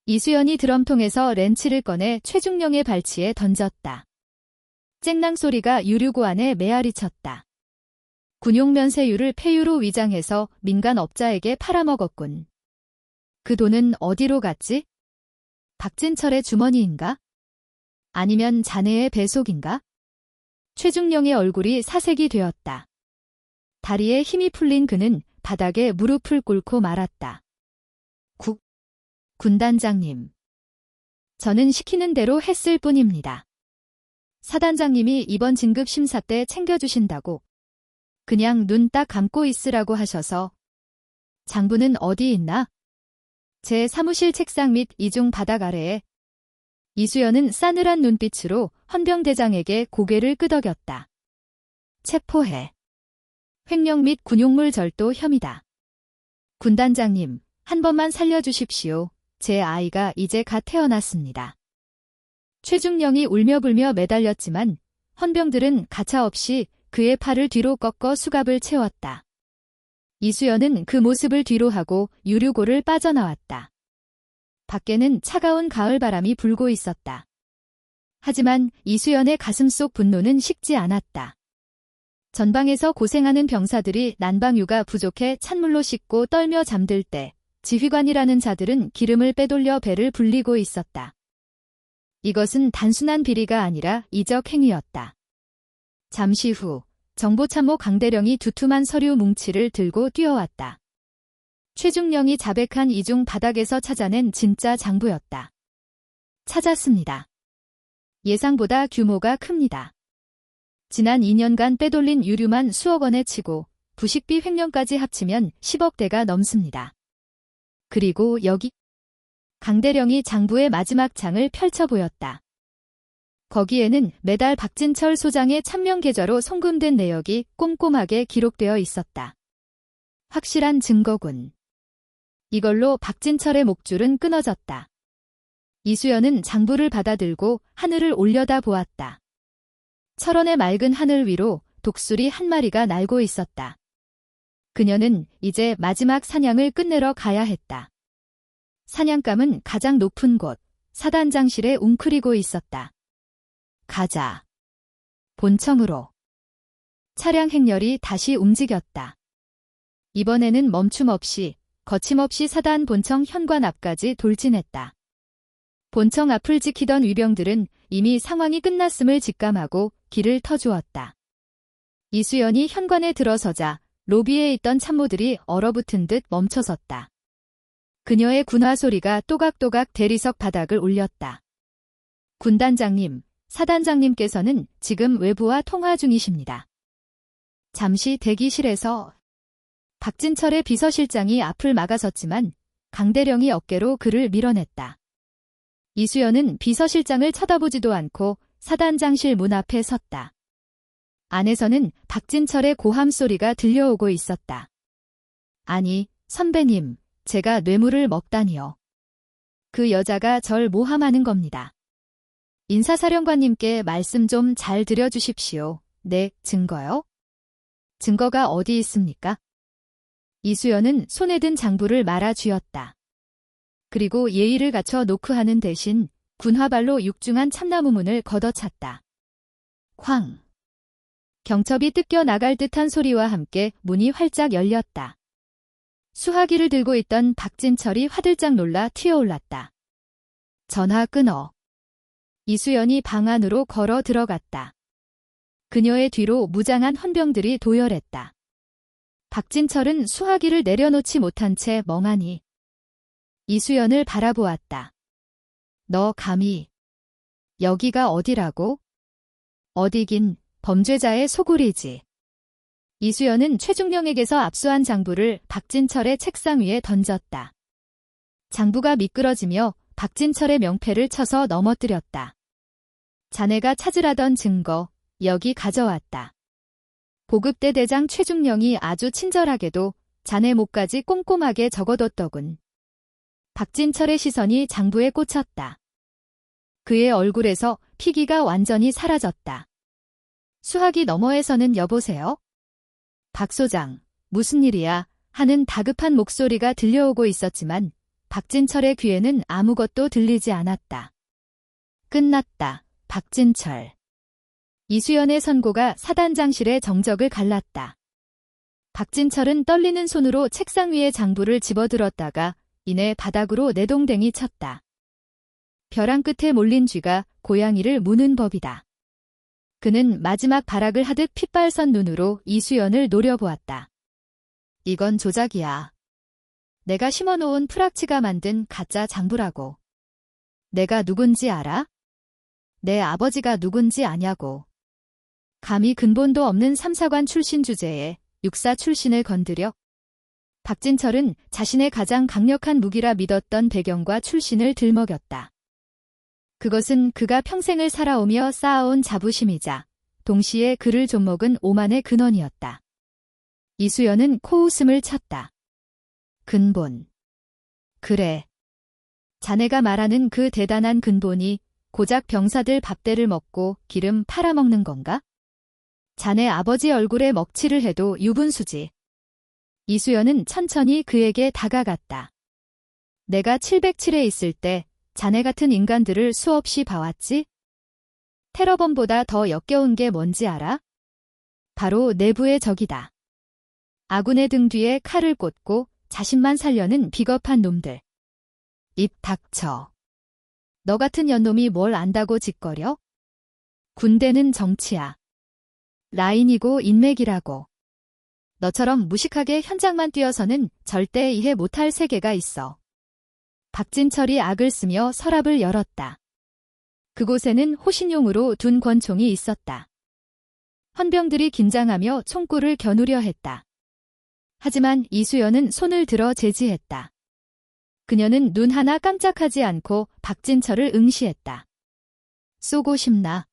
이수연이 드럼통에서 렌치를 꺼내 최중령의 발치에 던졌다. 쨍랑 소리가 유류고 안에 메아리 쳤다. 군용면세유를 폐유로 위장해서 민간 업자에게 팔아먹었군. 그 돈은 어디로 갔지? 박진철의 주머니인가? 아니면 자네의 배속인가? 최중령의 얼굴이 사색이 되었다. 다리에 힘이 풀린 그는 바닥에 무릎을 꿇고 말았다. 군단장님. 저는 시키는 대로 했을 뿐입니다. 사단장님이 이번 진급 심사 때 챙겨주신다고 그냥 눈 딱 감고 있으라고 하셔서. 장부는 어디 있나? 제 사무실 책상 밑 이중 바닥 아래에. 이수연은 싸늘한 눈빛으로 헌병대장에게 고개를 끄덕였다. 체포해. 횡령 및 군용물 절도 혐의다. 군단장님, 한 번만 살려주십시오. 제 아이가 이제 갓 태어났습니다. 최중령이 울며불며 매달렸지만 헌병들은 가차없이 그의 팔을 뒤로 꺾어 수갑을 채웠다. 이수연은 그 모습을 뒤로 하고 유류고를 빠져나왔다. 밖에는 차가운 가을바람이 불고 있었다. 하지만 이수연의 가슴속 분노는 식지 않았다. 전방에서 고생하는 병사들이 난방유가 부족해 찬물로 씻고 떨며 잠들 때 지휘관이라는 자들은 기름을 빼돌려 배를 불리고 있었다. 이것은 단순한 비리가 아니라 이적 행위였다. 잠시 후 정보참모 강대령이 두툼한 서류 뭉치를 들고 뛰어왔다. 최중령이 자백한 이중 바닥에서 찾아낸 진짜 장부였다. 찾았습니다. 예상보다 규모가 큽니다. 지난 2년간 빼돌린 유류만 수억 원에 치고 부식비 횡령까지 합치면 10억 대가 넘습니다. 그리고 여기 강대령이 장부의 마지막 장을 펼쳐 보였다. 거기에는 매달 박진철 소장의 참명 계좌로 송금된 내역이 꼼꼼하게 기록되어 있었다. 확실한 증거군. 이걸로 박진철의 목줄은 끊어졌다. 이수연은 장부를 받아들고 하늘을 올려다 보았다. 철원의 맑은 하늘 위로 독수리 한 마리가 날고 있었다. 그녀는 이제 마지막 사냥을 끝내러 가야 했다. 사냥감은 가장 높은 곳, 사단장실에 웅크리고 있었다. 가자. 본청으로. 차량 행렬이 다시 움직였다. 이번에는 멈춤 없이, 거침없이 사단 본청 현관 앞까지 돌진했다. 본청 앞을 지키던 위병들은 이미 상황이 끝났음을 직감하고 길을 터주었다. 이수연이 현관에 들어서자 로비에 있던 참모들이 얼어붙은 듯 멈춰섰다. 그녀의 군화 소리가 또각또각 대리석 바닥을 울렸다. 군단장님, 사단장님께서는 지금 외부와 통화 중이십니다. 잠시 대기실에서 박진철의 비서실장이 앞을 막아섰지만 강대령이 어깨로 그를 밀어냈다. 이수연은 비서실장을 쳐다보지도 않고 사단장실 문 앞에 섰다. 안에서는 박진철의 고함 소리가 들려오고 있었다. 아니, 선배님, 제가 뇌물을 먹다니요. 그 여자가 절 모함하는 겁니다. 인사사령관님께 말씀 좀 잘 드려주십시오. 네, 증거요? 증거가 어디 있습니까? 이수연은 손에 든 장부를 말아 쥐었다. 그리고 예의를 갖춰 노크하는 대신 군화발로 육중한 참나무문을 걷어찼다. 쾅! 경첩이 뜯겨 나갈 듯한 소리와 함께 문이 활짝 열렸다. 수화기를 들고 있던 박진철이 화들짝 놀라 튀어올랐다. 전화 끊어. 이수연이 방 안으로 걸어 들어갔다. 그녀의 뒤로 무장한 헌병들이 도열했다. 박진철은 수화기를 내려놓지 못한 채 멍하니 이수연을 바라보았다. 너 감히. 여기가 어디라고? 어디긴 범죄자의 소굴이지. 이수연은 최중령에게서 압수한 장부를 박진철의 책상 위에 던졌다. 장부가 미끄러지며 박진철의 명패를 쳐서 넘어뜨렸다. 자네가 찾으라던 증거, 여기 가져왔다. 보급대 대장 최중령이 아주 친절하게도 자네 목까지 꼼꼼하게 적어뒀더군. 박진철의 시선이 장부에 꽂혔다. 그의 얼굴에서 피기가 완전히 사라졌다. 수화기 너머에서는 여보세요? 박 소장, 무슨 일이야? 하는 다급한 목소리가 들려오고 있었지만 박진철의 귀에는 아무것도 들리지 않았다. 끝났다, 박진철. 이수연의 선고가 사단장실의 정적을 갈랐다. 박진철은 떨리는 손으로 책상 위에 장부를 집어들었다가 이내 바닥으로 내동댕이 쳤다. 벼랑 끝에 몰린 쥐가 고양이를 무는 법이다. 그는 마지막 발악을 하듯 핏발선 눈으로 이수연을 노려보았다. 이건 조작이야. 내가 심어놓은 프락치가 만든 가짜 장부라고. 내가 누군지 알아? 내 아버지가 누군지 아냐고. 감히 근본도 없는 삼사관 출신 주제에 육사 출신을 건드려? 박진철은 자신의 가장 강력한 무기라 믿었던 배경과 출신을 들먹였다. 그것은 그가 평생을 살아오며 쌓아온 자부심이자 동시에 그를 좀먹은 오만의 근원이었다. 이수연은 코웃음을 쳤다. 근본. 그래. 자네가 말하는 그 대단한 근본이 고작 병사들 밥대를 먹고 기름 팔아먹는 건가? 자네 아버지 얼굴에 먹칠을 해도 유분수지. 이수연은 천천히 그에게 다가갔다. 내가 707에 있을 때 자네 같은 인간들을 수없이 봐왔지? 테러범보다 더 역겨운 게 뭔지 알아? 바로 내부의 적이다. 아군의 등 뒤에 칼을 꽂고 자신만 살려는 비겁한 놈들. 입 닥쳐. 너 같은 연놈이 뭘 안다고 짓거려? 군대는 정치야. 라인이고 인맥이라고. 너처럼 무식하게 현장만 뛰어서는 절대 이해 못할 세계가 있어. 박진철이 악을 쓰며 서랍을 열었다. 그곳에는 호신용으로 둔 권총이 있었다. 헌병들이 긴장하며 총구를 겨누려 했다. 하지만 이수연은 손을 들어 제지했다. 그녀는 눈 하나 깜짝하지 않고 박진철을 응시했다. 쏘고 싶나?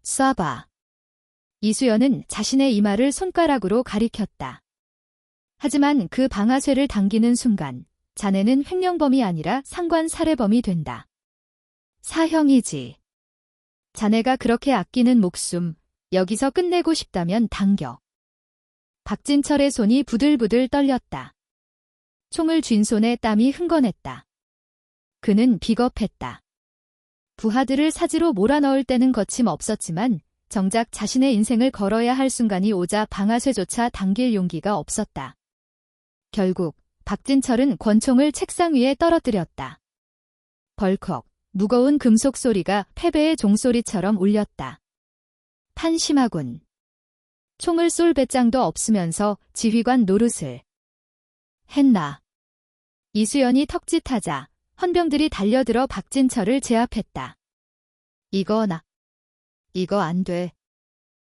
쏴봐. 이수연은 자신의 이마를 손가락으로 가리켰다. 하지만 그 방아쇠를 당기는 순간 자네는 횡령범이 아니라 상관 살해범이 된다. 사형이지. 자네가 그렇게 아끼는 목숨, 여기서 끝내고 싶다면 당겨. 박진철의 손이 부들부들 떨렸다. 총을 쥔 손에 땀이 흥건했다. 그는 비겁했다. 부하들을 사지로 몰아넣을 때는 거침없었지만 정작 자신의 인생을 걸어야 할 순간이 오자 방아쇠조차 당길 용기가 없었다. 결국 박진철은 권총을 책상 위에 떨어뜨렸다. 벌컥 무거운 금속 소리가 패배의 종소리처럼 울렸다. 판심하군. 총을 쏠 배짱도 없으면서 지휘관 노릇을 했나. 이수연이 턱짓하자 헌병들이 달려들어 박진철을 제압했다. 이거 안 돼.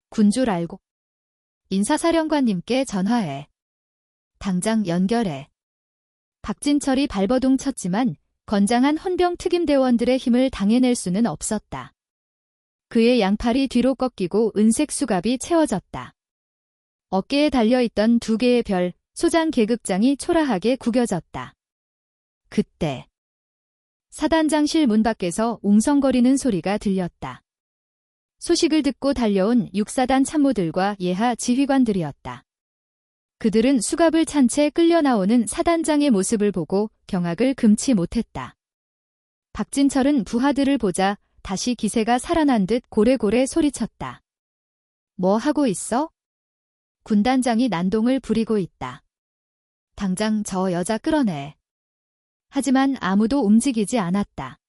군 줄 알고. 인사사령관님께 전화해. 당장 연결해. 박진철이 발버둥 쳤지만 건장한 헌병 특임대원들의 힘을 당해낼 수는 없었다. 그의 양팔이 뒤로 꺾이고 은색 수갑이 채워졌다. 어깨에 달려있던 두 개의 별, 소장 계급장이 초라하게 구겨졌다. 그때 사단장실 문 밖에서 웅성거리는 소리가 들렸다. 소식을 듣고 달려온 육사단 참모들과 예하 지휘관들이었다. 그들은 수갑을 찬 채 끌려 나오는 사단장의 모습을 보고 경악을 금치 못했다. 박진철은 부하들을 보자 다시 기세가 살아난 듯 고래고래 소리쳤다. 뭐 하고 있어? 군단장이 난동을 부리고 있다. 당장 저 여자 끌어내. 하지만 아무도 움직이지 않았다.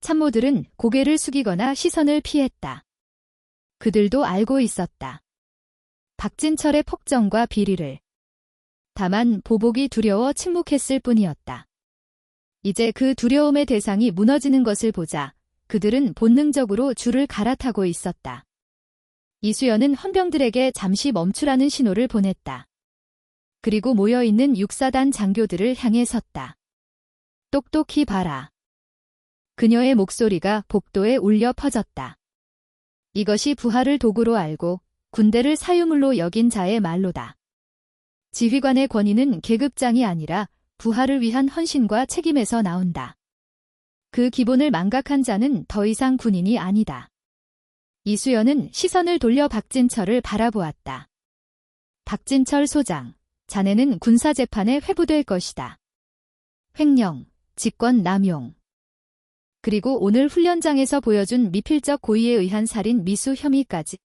참모들은 고개를 숙이거나 시선을 피했다. 그들도 알고 있었다. 박진철의 폭정과 비리를. 다만 보복이 두려워 침묵했을 뿐이었다. 이제 그 두려움의 대상이 무너지는 것을 보자 그들은 본능적으로 줄을 갈아타고 있었다. 이수연은 헌병들에게 잠시 멈추라는 신호를 보냈다. 그리고 모여있는 육사단 장교들을 향해 섰다. 똑똑히 봐라. 그녀의 목소리가 복도에 울려 퍼졌다. 이것이 부하를 도구로 알고 군대를 사유물로 여긴 자의 말로다. 지휘관의 권위는 계급장이 아니라 부하를 위한 헌신과 책임에서 나온다. 그 기본을 망각한 자는 더 이상 군인이 아니다. 이수연은 시선을 돌려 박진철을 바라보았다. 박진철 소장, 자네는 군사재판에 회부될 것이다. 횡령, 직권 남용. 그리고 오늘 훈련장에서 보여준 미필적 고의에 의한 살인 미수 혐의까지.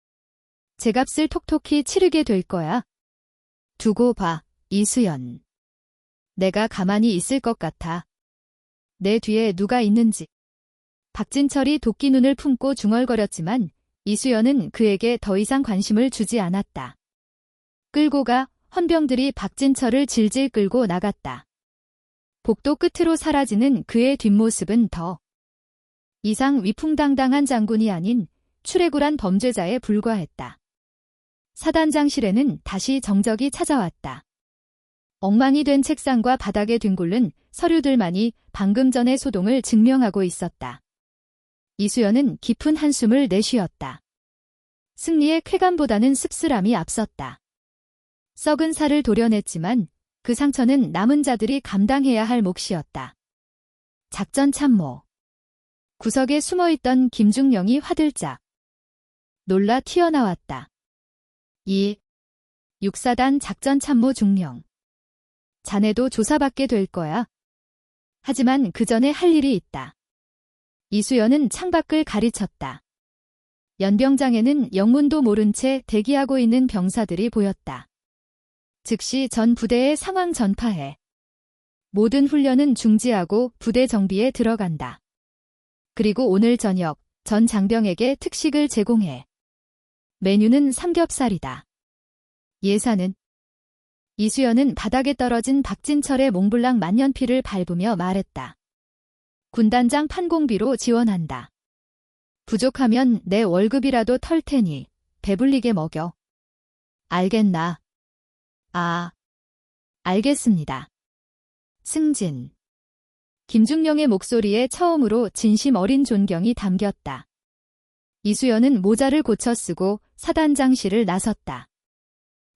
제값을 톡톡히 치르게 될 거야. 두고 봐, 이수연. 내가 가만히 있을 것 같아. 내 뒤에 누가 있는지. 박진철이 도끼 눈을 품고 중얼거렸지만 이수연은 그에게 더 이상 관심을 주지 않았다. 끌고 가 헌병들이 박진철을 질질 끌고 나갔다. 복도 끝으로 사라지는 그의 뒷모습은 더 이상 위풍당당한 장군이 아닌 출애굴한 범죄자에 불과했다. 사단장실에는 다시 정적이 찾아왔다. 엉망이 된 책상과 바닥에 뒹굴른 서류들만이 방금 전의 소동을 증명하고 있었다. 이수연은 깊은 한숨을 내쉬었다. 승리의 쾌감보다는 씁쓸함이 앞섰다. 썩은 살을 도려냈지만 그 상처는 남은 자들이 감당해야 할 몫이었다. 작전 참모. 구석에 숨어있던 김중령이 화들짝 놀라 튀어나왔다. 육사단 작전 참모 중령. 자네도 조사받게 될 거야. 하지만 그 전에 할 일이 있다. 이수연은 창밖을 가리쳤다. 연병장에는 영문도 모른 채 대기하고 있는 병사들이 보였다. 즉시 전 부대에 상황 전파해. 모든 훈련은 중지하고 부대 정비에 들어간다. 그리고 오늘 저녁 전 장병에게 특식을 제공해. 메뉴는 삼겹살이다. 예산은? 이수연은 바닥에 떨어진 박진철의 몽블랑 만년필을 밟으며 말했다. 군단장 판공비로 지원한다. 부족하면 내 월급이라도 털 테니 배불리게 먹여. 알겠나? 아, 알겠습니다. 승진. 김중령의 목소리에 처음으로 진심 어린 존경이 담겼다. 이수연은 모자를 고쳐 쓰고 사단장실을 나섰다.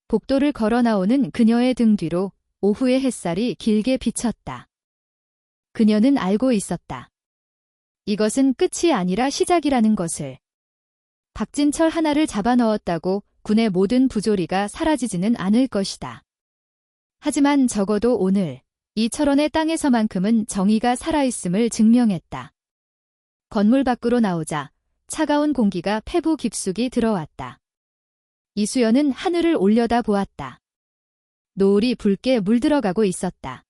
복도를 걸어 나오는 그녀의 등 뒤로 오후의 햇살이 길게 비쳤다. 그녀는 알고 있었다. 이것은 끝이 아니라 시작이라는 것을. 박진철 하나를 잡아넣었다고 군의 모든 부조리가 사라지지는 않을 것이다. 하지만 적어도 오늘 이 철원의 땅에서만큼은 정의가 살아있음을 증명했다. 건물 밖으로 나오자 차가운 공기가 폐부 깊숙이 들어왔다. 이수연은 하늘을 올려다 보았다. 노을이 붉게 물들어가고 있었다.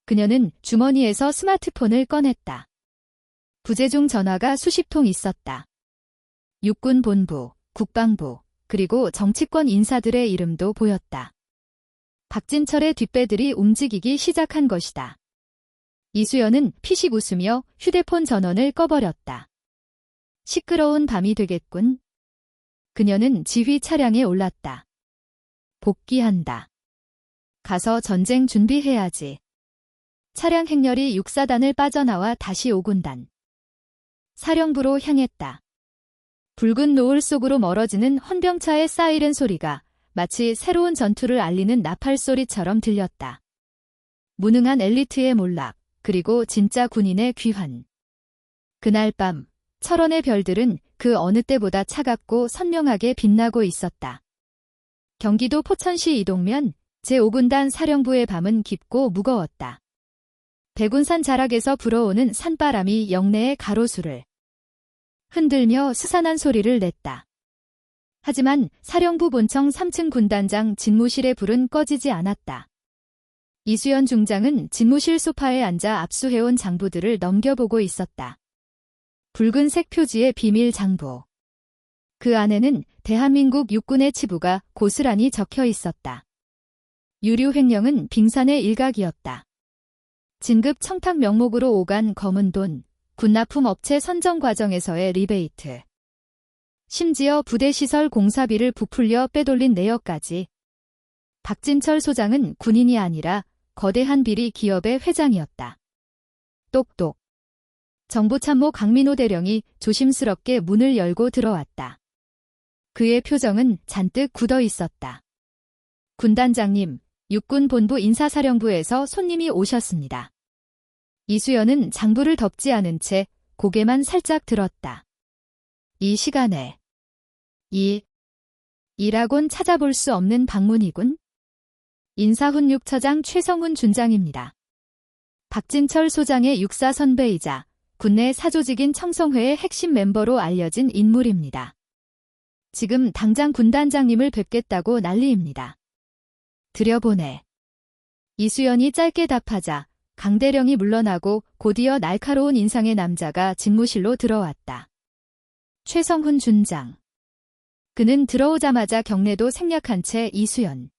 그녀는 주머니에서 스마트폰을 꺼냈다. 부재중 전화가 수십 통 있었다. 육군 본부, 국방부, 그리고 정치권 인사들의 이름도 보였다. 박진철의 뒷배들이 움직이기 시작한 것이다. 이수연은 피식 웃으며 휴대폰 전원을 꺼버렸다. 시끄러운 밤이 되겠군. 그녀는 지휘 차량에 올랐다. 복귀한다. 가서 전쟁 준비해야지. 차량 행렬이 6사단을 빠져나와 다시 5군단. 사령부로 향했다. 붉은 노을 속으로 멀어지는 헌병차의 사이렌 소리가 마치 새로운 전투를 알리는 나팔 소리처럼 들렸다. 무능한 엘리트의 몰락, 그리고 진짜 군인의 귀환. 그날 밤, 철원의 별들은 그 어느 때보다 차갑고 선명하게 빛나고 있었다. 경기도 포천시 이동면 제5군단 사령부의 밤은 깊고 무거웠다. 백운산 자락에서 불어오는 산바람이 영내의 가로수를 흔들며 스산한 소리를 냈다. 하지만 사령부 본청 3층 군단장 집무실의 불은 꺼지지 않았다. 이수연 중장은 집무실 소파에 앉아 압수해온 장부들을 넘겨보고 있었다. 붉은색 표지의 비밀 장부. 그 안에는 대한민국 육군의 치부가 고스란히 적혀 있었다. 유류 횡령은 빙산의 일각이었다. 진급 청탁 명목으로 오간 검은 돈, 군납품 업체 선정 과정에서의 리베이트. 심지어 부대시설 공사비를 부풀려 빼돌린 내역까지. 박진철 소장은 군인이 아니라 거대한 비리 기업의 회장이었다. 똑똑. 정보참모 강민호 대령이 조심스럽게 문을 열고 들어왔다. 그의 표정은 잔뜩 굳어 있었다. 군단장님, 육군본부 인사사령부에서 손님이 오셨습니다. 이수연은 장부를 덮지 않은 채 고개만 살짝 들었다. 이 시간에 이라곤 찾아볼 수 없는 방문이군. 인사훈 6처장 최성훈 준장입니다. 박진철 소장의 육사 선배이자 군내 사조직인 청성회의 핵심 멤버로 알려진 인물입니다. 지금 당장 군단장님을 뵙겠다고 난리입니다. 들여보내. 이수연이 짧게 답하자 강대령이 물러나고 곧이어 날카로운 인상의 남자가 집무실로 들어왔다. 최성훈 준장. 그는 들어오자마자 경례도 생략한 채 이수연.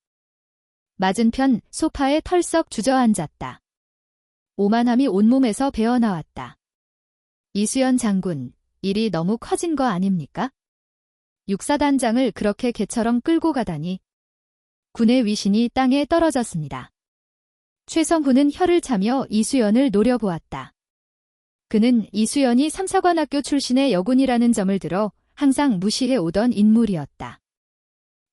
맞은편 소파에 털썩 주저앉았다. 오만함이 온몸에서 배어나왔다. 이수연 장군, 일이 너무 커진 거 아닙니까? 육사단장을 그렇게 개처럼 끌고 가다니. 군의 위신이 땅에 떨어졌습니다. 최성훈은 혀를 차며 이수연을 노려보았다. 그는 이수연이 삼사관학교 출신의 여군이라는 점을 들어 항상 무시해 오던 인물이었다.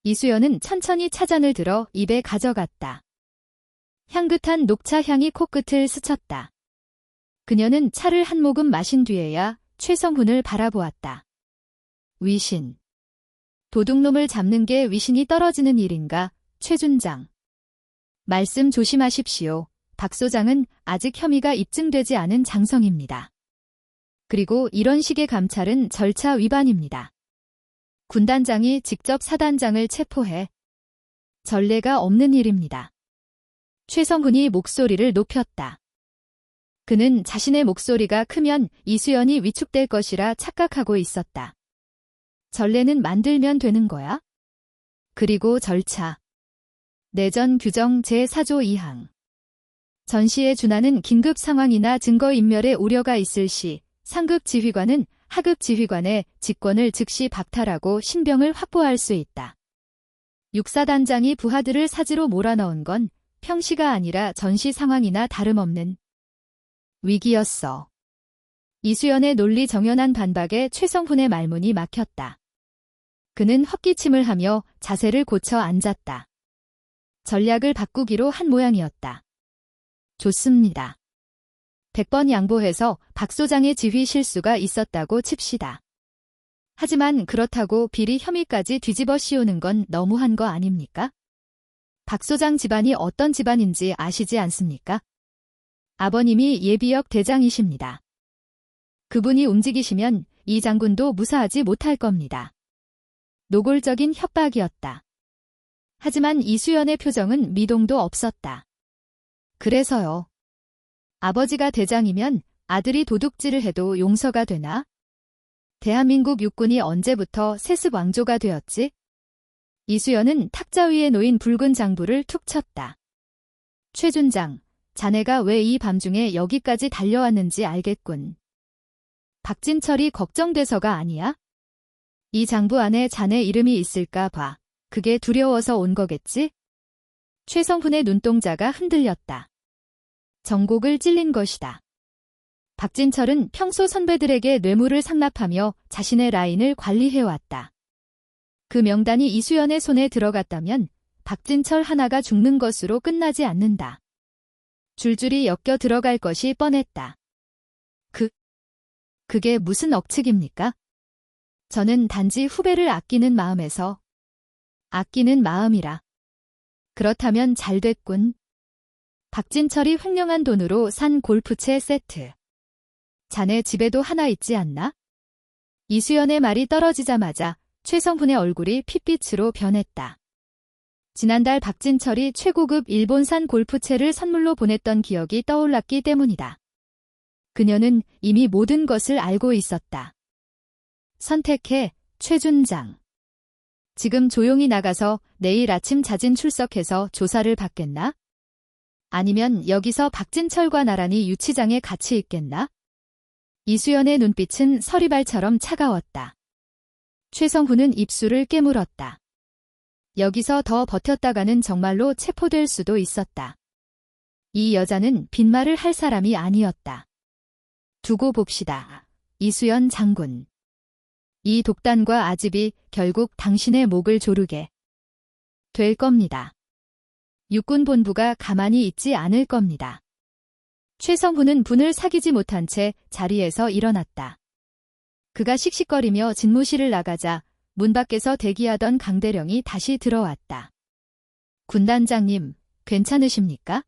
이수연은 천천히 차잔을 들어 입에 가져갔다. 향긋한 녹차 향이 코끝을 스쳤다. 그녀는 차를 한 모금 마신 뒤에야 최성훈을 바라보았다. 위신. 도둑놈을 잡는 게 위신이 떨어지는 일인가, 최 준장. 말씀 조심하십시오. 박 소장은 아직 혐의가 입증되지 않은 장성입니다. 그리고 이런 식의 감찰은 절차 위반입니다. 군단장이 직접 사단장을 체포해 전례가 없는 일입니다. 최성훈이 목소리를 높였다. 그는 자신의 목소리가 크면 이수연이 위축될 것이라 착각하고 있었다. 전례는 만들면 되는 거야? 그리고 절차. 내전 규정 제4조 2항. 전시에 준하는 긴급 상황이나 증거인멸의 우려가 있을 시 상급 지휘관은 하급 지휘관의 직권을 즉시 박탈하고 신병을 확보할 수 있다. 육사단장이 부하들을 사지로 몰아넣은 건 평시가 아니라 전시 상황이나 다름없는 위기였어. 이수연의 논리 정연한 반박에 최성훈의 말문이 막혔다. 그는 헛기침을 하며 자세를 고쳐 앉았다. 전략을 바꾸기로 한 모양이었다. 좋습니다. 100번 양보해서 박 소장의 지휘 실수가 있었다고 칩시다. 하지만 그렇다고 비리 혐의까지 뒤집어 씌우는 건 너무한 거 아닙니까? 박 소장 집안이 어떤 집안인지 아시지 않습니까? 아버님이 예비역 대장이십니다. 그분이 움직이시면 이 장군도 무사하지 못할 겁니다. 노골적인 협박이었다. 하지만 이수연의 표정은 미동도 없었다. 그래서요. 아버지가 대장이면 아들이 도둑질을 해도 용서가 되나? 대한민국 육군이 언제부터 세습 왕조가 되었지? 이수연은 탁자 위에 놓인 붉은 장부를 툭 쳤다. 최준장, 자네가 왜 이 밤중에 여기까지 달려왔는지 알겠군. 박진철이 걱정돼서가 아니야? 이 장부 안에 자네 이름이 있을까 봐. 그게 두려워서 온 거겠지? 최성훈의 눈동자가 흔들렸다. 정곡을 찔린 것이다. 박진철은 평소 선배들에게 뇌물을 상납하며 자신의 라인을 관리해왔다. 그 명단이 이수연의 손에 들어갔다면 박진철 하나가 죽는 것으로 끝나지 않는다. 줄줄이 엮여 들어갈 것이 뻔했다. 그게 무슨 억측입니까? 저는 단지 후배를 아끼는 마음에서. 아끼는 마음이라. 그렇다면 잘 됐군. 박진철이 횡령한 돈으로 산 골프채 세트. 자네 집에도 하나 있지 않나? 이수연의 말이 떨어지자마자 최성훈의 얼굴이 핏빛으로 변했다. 지난달 박진철이 최고급 일본산 골프채를 선물로 보냈던 기억이 떠올랐기 때문이다. 그녀는 이미 모든 것을 알고 있었다. 선택해, 최준장. 지금 조용히 나가서 내일 아침 자진 출석해서 조사를 받겠나? 아니면 여기서 박진철과 나란히 유치장에 같이 있겠나? 이수연의 눈빛은 서리발처럼 차가웠다. 최성훈은 입술을 깨물었다. 여기서 더 버텼다가는 정말로 체포될 수도 있었다. 이 여자는 빈말을 할 사람이 아니었다. 두고 봅시다. 이수연 장군. 이 독단과 아집이 결국 당신의 목을 조르게 될 겁니다. 육군본부가 가만히 있지 않을 겁니다. 최성훈은 분을 사귀지 못한 채 자리에서 일어났다. 그가 씩씩거리며 집무실을 나가자 문 밖에서 대기하던 강대령이 다시 들어왔다. 군단장님, 괜찮으십니까?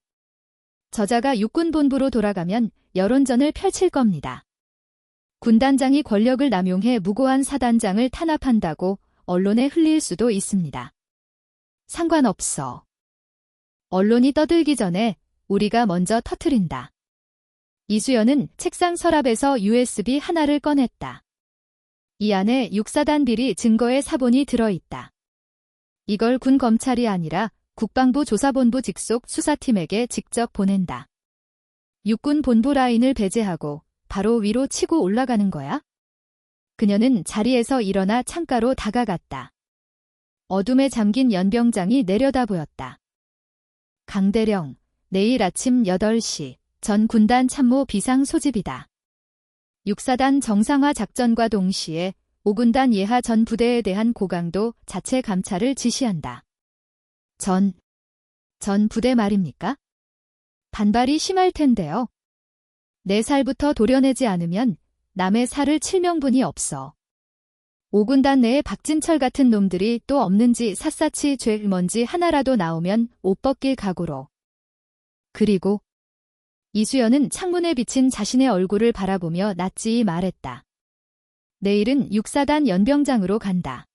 저자가 육군본부로 돌아가면 여론전을 펼칠 겁니다. 군단장이 권력을 남용해 무고한 사단장을 탄압한다고 언론에 흘릴 수도 있습니다. 상관없어. 언론이 떠들기 전에 우리가 먼저 터트린다. 이수연은 책상 서랍에서 USB 하나를 꺼냈다. 이 안에 육사단 비리 증거의 사본이 들어있다. 이걸 군 검찰이 아니라 국방부 조사본부 직속 수사팀에게 직접 보낸다. 육군 본부 라인을 배제하고 바로 위로 치고 올라가는 거야? 그녀는 자리에서 일어나 창가로 다가갔다. 어둠에 잠긴 연병장이 내려다 보였다. 강대령, 내일 아침 8시 전 군단 참모 비상 소집이다. 6사단 정상화 작전과 동시에 5군단 예하 전 부대에 대한 고강도 자체 감찰을 지시한다. 전 부대 말입니까? 반발이 심할 텐데요. 내 살부터 도려내지 않으면 남의 살을 칠 명분이 없어. 5군단 내에 박진철 같은 놈들이 또 없는지 샅샅이 죄 먼지 하나라도 나오면 옷 벗길 각오로. 그리고 이수연은 창문에 비친 자신의 얼굴을 바라보며 낯지이 말했다. 내일은 6사단 연병장으로 간다.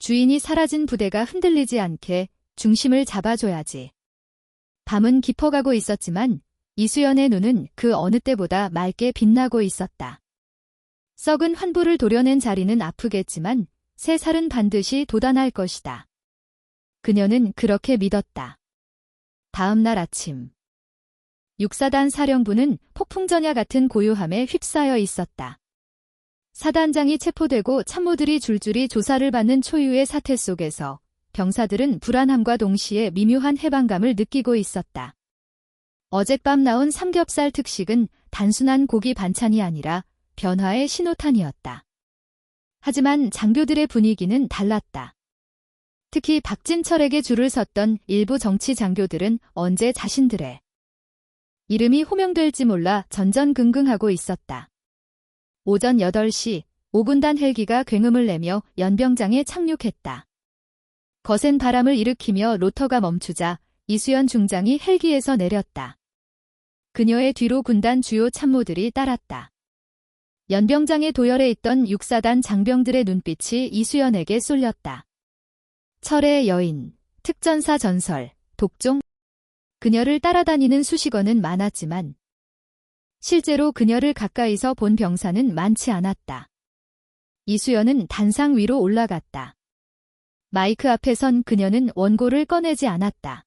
주인이 사라진 부대가 흔들리지 않게 중심을 잡아줘야지. 밤은 깊어가고 있었지만 이수연의 눈은 그 어느 때보다 맑게 빛나고 있었다. 썩은 환부를 도려낸 자리는 아프겠지만 새 살은 반드시 돋아날 것이다. 그녀는 그렇게 믿었다. 다음 날 아침 6사단 사령부는 폭풍전야 같은 고요함에 휩싸여 있었다. 사단장이 체포되고 참모들이 줄줄이 조사를 받는 초유의 사태 속에서 병사들은 불안함과 동시에 미묘한 해방감을 느끼고 있었다. 어젯밤 나온 삼겹살 특식은 단순한 고기 반찬이 아니라 변화의 신호탄이었다. 하지만 장교들의 분위기는 달랐다. 특히 박진철에게 줄을 섰던 일부 정치 장교들은 언제 자신들의 이름이 호명될지 몰라 전전긍긍하고 있었다. 오전 8시 5군단 헬기가 굉음을 내며 연병장에 착륙했다. 거센 바람을 일으키며 로터가 멈추자 이수연 중장이 헬기에서 내렸다. 그녀의 뒤로 군단 주요 참모들이 따랐다. 연병장의 도열에 있던 육사단 장병들의 눈빛이 이수연에게 쏠렸다. 철의 여인, 특전사 전설, 독종. 그녀를 따라다니는 수식어는 많았지만 실제로 그녀를 가까이서 본 병사는 많지 않았다. 이수연은 단상 위로 올라갔다. 마이크 앞에 선 그녀는 원고를 꺼내지 않았다.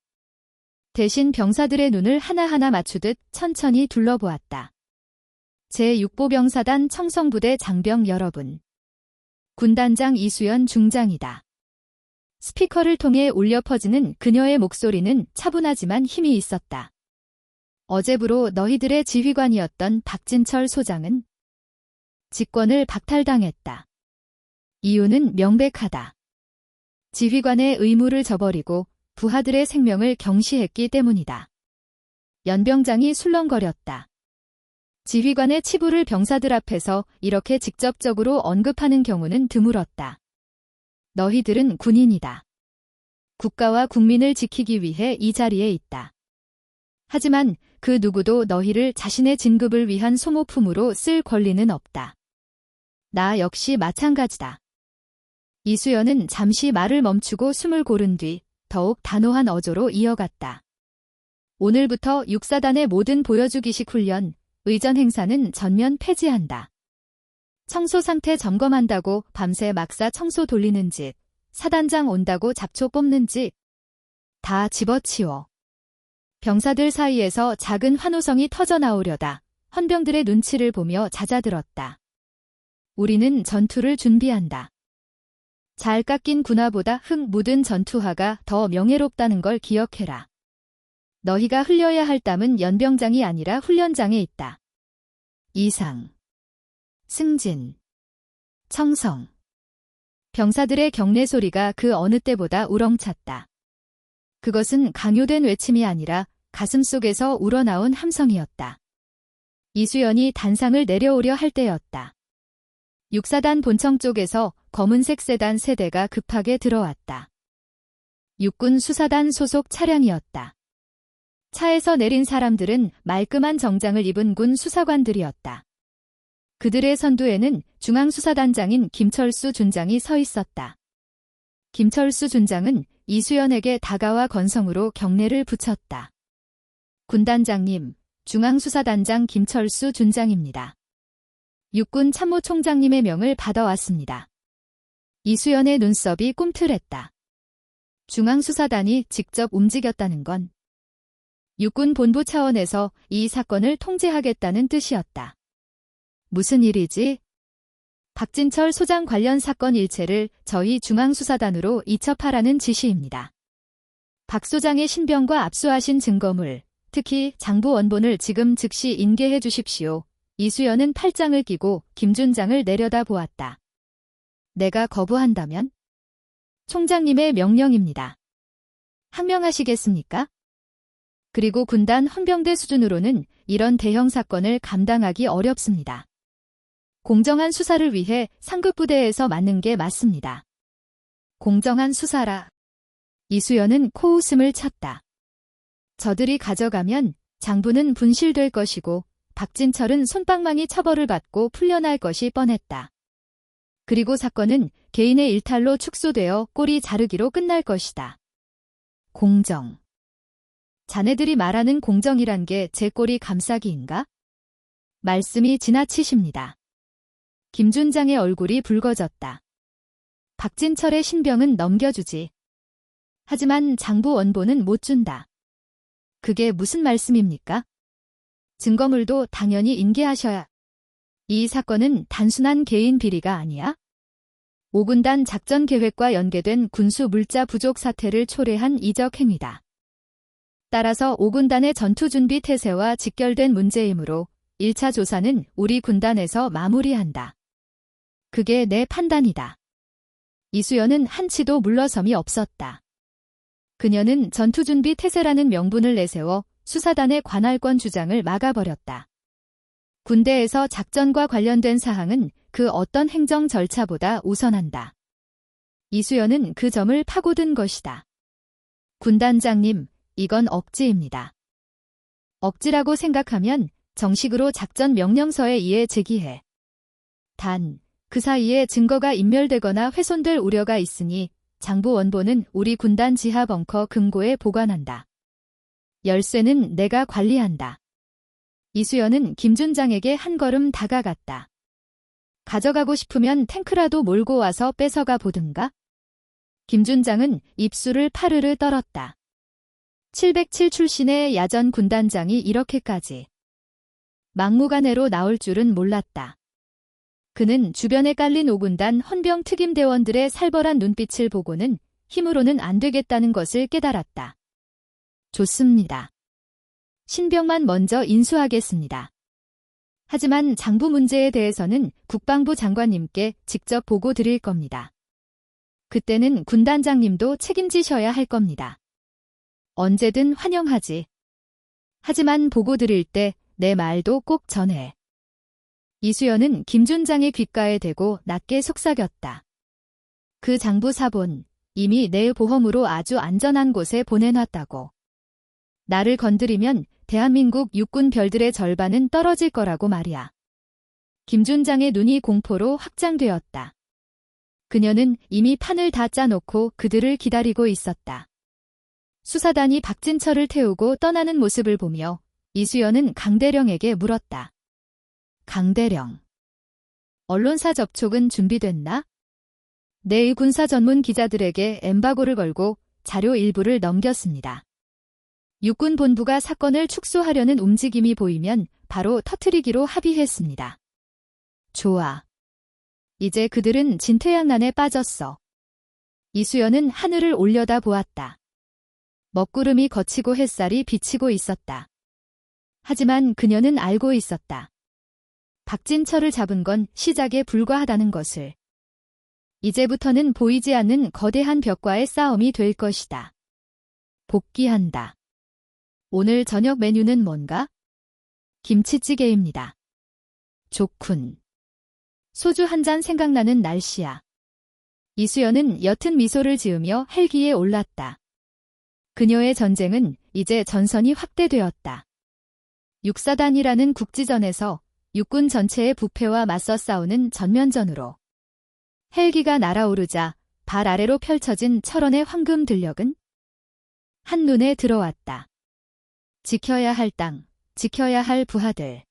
대신 병사들의 눈을 하나하나 맞추듯 천천히 둘러보았다. 제6보병사단 청성부대 장병 여러분. 군단장 이수연 중장이다. 스피커를 통해 울려 퍼지는 그녀의 목소리는 차분하지만 힘이 있었다. 어제부로 너희들의 지휘관이었던 박진철 소장은 직권을 박탈당했다. 이유는 명백하다. 지휘관의 의무를 저버리고 부하들의 생명을 경시했기 때문이다. 연병장이 술렁거렸다. 지휘관의 치부를 병사들 앞에서 이렇게 직접적으로 언급하는 경우는 드물었다. 너희들은 군인이다. 국가와 국민을 지키기 위해 이 자리에 있다. 하지만 그 누구도 너희를 자신의 진급을 위한 소모품으로 쓸 권리는 없다. 나 역시 마찬가지다. 이수연은 잠시 말을 멈추고 숨을 고른 뒤 더욱 단호한 어조로 이어갔다. 오늘부터 육사단의 모든 보여주기식 훈련, 의전 행사는 전면 폐지한다. 청소 상태 점검한다고 밤새 막사 청소 돌리는 짓, 사단장 온다고 잡초 뽑는 짓, 다 집어치워. 병사들 사이에서 작은 환호성이 터져나오려다 헌병들의 눈치를 보며 잦아들었다. 우리는 전투를 준비한다. 잘 깎인 군화보다 흙 묻은 전투화가 더 명예롭다는 걸 기억해라. 너희가 흘려야 할 땀은 연병장이 아니라 훈련장에 있다. 이상, 승진, 청성. 병사들의 경례 소리가 그 어느 때보다 우렁찼다. 그것은 강요된 외침이 아니라 가슴속에서 우러나온 함성이었다. 이수연이 단상을 내려오려 할 때였다. 육사단 본청 쪽에서 검은색 세단 세대가 급하게 들어왔다. 육군 수사단 소속 차량이었다. 차에서 내린 사람들은 말끔한 정장을 입은 군 수사관들이었다. 그들의 선두에는 중앙수사단장인 김철수 준장이 서 있었다. 김철수 준장은 이수연에게 다가와 건성으로 경례를 붙였다. 군단장님, 중앙수사단장 김철수 준장입니다. 육군 참모총장님의 명을 받아왔습니다. 이수연의 눈썹이 꿈틀했다. 중앙수사단이 직접 움직였다는 건 육군 본부 차원에서 이 사건을 통제하겠다는 뜻이었다. 무슨 일이지? 박진철 소장 관련 사건 일체를 저희 중앙수사단으로 이첩하라는 지시입니다. 박 소장의 신병과 압수하신 증거물, 특히 장부 원본을 지금 즉시 인계해 주십시오. 이수연은 팔짱을 끼고 김준장을 내려다보았다. 내가 거부한다면? 총장님의 명령입니다. 항명하시겠습니까? 그리고 군단 헌병대 수준으로는 이런 대형 사건을 감당하기 어렵습니다. 공정한 수사를 위해 상급부대에서 맡는 게 맞습니다. 공정한 수사라. 이수연은 코웃음을 쳤다. 저들이 가져가면 장부는 분실될 것이고 박진철은 솜방망이 처벌을 받고 풀려날 것이 뻔했다. 그리고 사건은 개인의 일탈로 축소되어 꼬리 자르기로 끝날 것이다. 공정. 자네들이 말하는 공정이란 게 제 꼬리 감싸기인가? 말씀이 지나치십니다. 김준장의 얼굴이 붉어졌다. 박진철의 신병은 넘겨주지. 하지만 장부 원본은 못 준다. 그게 무슨 말씀입니까? 증거물도 당연히 인계하셔야. 이 사건은 단순한 개인 비리가 아니야? 5군단 작전 계획과 연계된 군수 물자 부족 사태를 초래한 이적 행위다. 따라서 5군단의 전투 준비 태세와 직결된 문제이므로 1차 조사는 우리 군단에서 마무리한다. 그게 내 판단이다. 이수연은 한치도 물러섬이 없었다. 그녀는 전투 준비 태세라는 명분을 내세워 수사단의 관할권 주장을 막아버렸다. 군대에서 작전과 관련된 사항은 그 어떤 행정 절차보다 우선한다. 이수연은 그 점을 파고든 것이다. 군단장님, 이건 억지입니다. 억지라고 생각하면 정식으로 작전 명령서에 의해 제기해. 단, 그 사이에 증거가 인멸되거나 훼손될 우려가 있으니 장부 원본은 우리 군단 지하 벙커 금고에 보관한다. 열쇠는 내가 관리한다. 이수연은 김준장에게 한 걸음 다가갔다. 가져가고 싶으면 탱크라도 몰고 와서 뺏어가 보든가? 김준장은 입술을 파르르 떨었다. 707 출신의 야전 군단장이 이렇게까지 막무가내로 나올 줄은 몰랐다. 그는 주변에 깔린 5군단 헌병 특임대원들의 살벌한 눈빛을 보고는 힘으로는 안 되겠다는 것을 깨달았다. 좋습니다. 신병만 먼저 인수하겠습니다. 하지만 장부 문제에 대해서는 국방부 장관님께 직접 보고 드릴 겁니다. 그때는 군단장님도 책임지셔야 할 겁니다. 언제든 환영하지. 하지만 보고 드릴 때 내 말도 꼭 전해. 이수연은 김준장의 귓가에 대고 낮게 속삭였다. 그 장부 사본 이미 내 보험으로 아주 안전한 곳에 보내놨다고. 나를 건드리면 대한민국 육군 별들의 절반은 떨어질 거라고 말이야. 김준장의 눈이 공포로 확장되었다. 그녀는 이미 판을 다 짜놓고 그들을 기다리고 있었다. 수사단이 박진철을 태우고 떠나는 모습을 보며 이수연은 강대령에게 물었다. 강대령. 언론사 접촉은 준비됐나? 내의 군사 전문 기자들에게 엠바고를 걸고 자료 일부를 넘겼습니다. 육군 본부가 사건을 축소하려는 움직임이 보이면 바로 터뜨리기로 합의했습니다. 좋아. 이제 그들은 진퇴양난에 빠졌어. 이수연은 하늘을 올려다 보았다. 먹구름이 걷히고 햇살이 비치고 있었다. 하지만 그녀는 알고 있었다. 박진철을 잡은 건 시작에 불과하다는 것을. 이제부터는 보이지 않는 거대한 벽과의 싸움이 될 것이다. 복귀한다. 오늘 저녁 메뉴는 뭔가? 김치찌개입니다. 좋군. 소주 한 잔 생각나는 날씨야. 이수연은 옅은 미소를 지으며 헬기에 올랐다. 그녀의 전쟁은 이제 전선이 확대되었다. 육사단이라는 국지전에서 육군 전체의 부패와 맞서 싸우는 전면전으로. 헬기가 날아오르자 발 아래로 펼쳐진 철원의 황금 들녘은 한눈에 들어왔다. 지켜야 할 땅, 지켜야 할 부하들.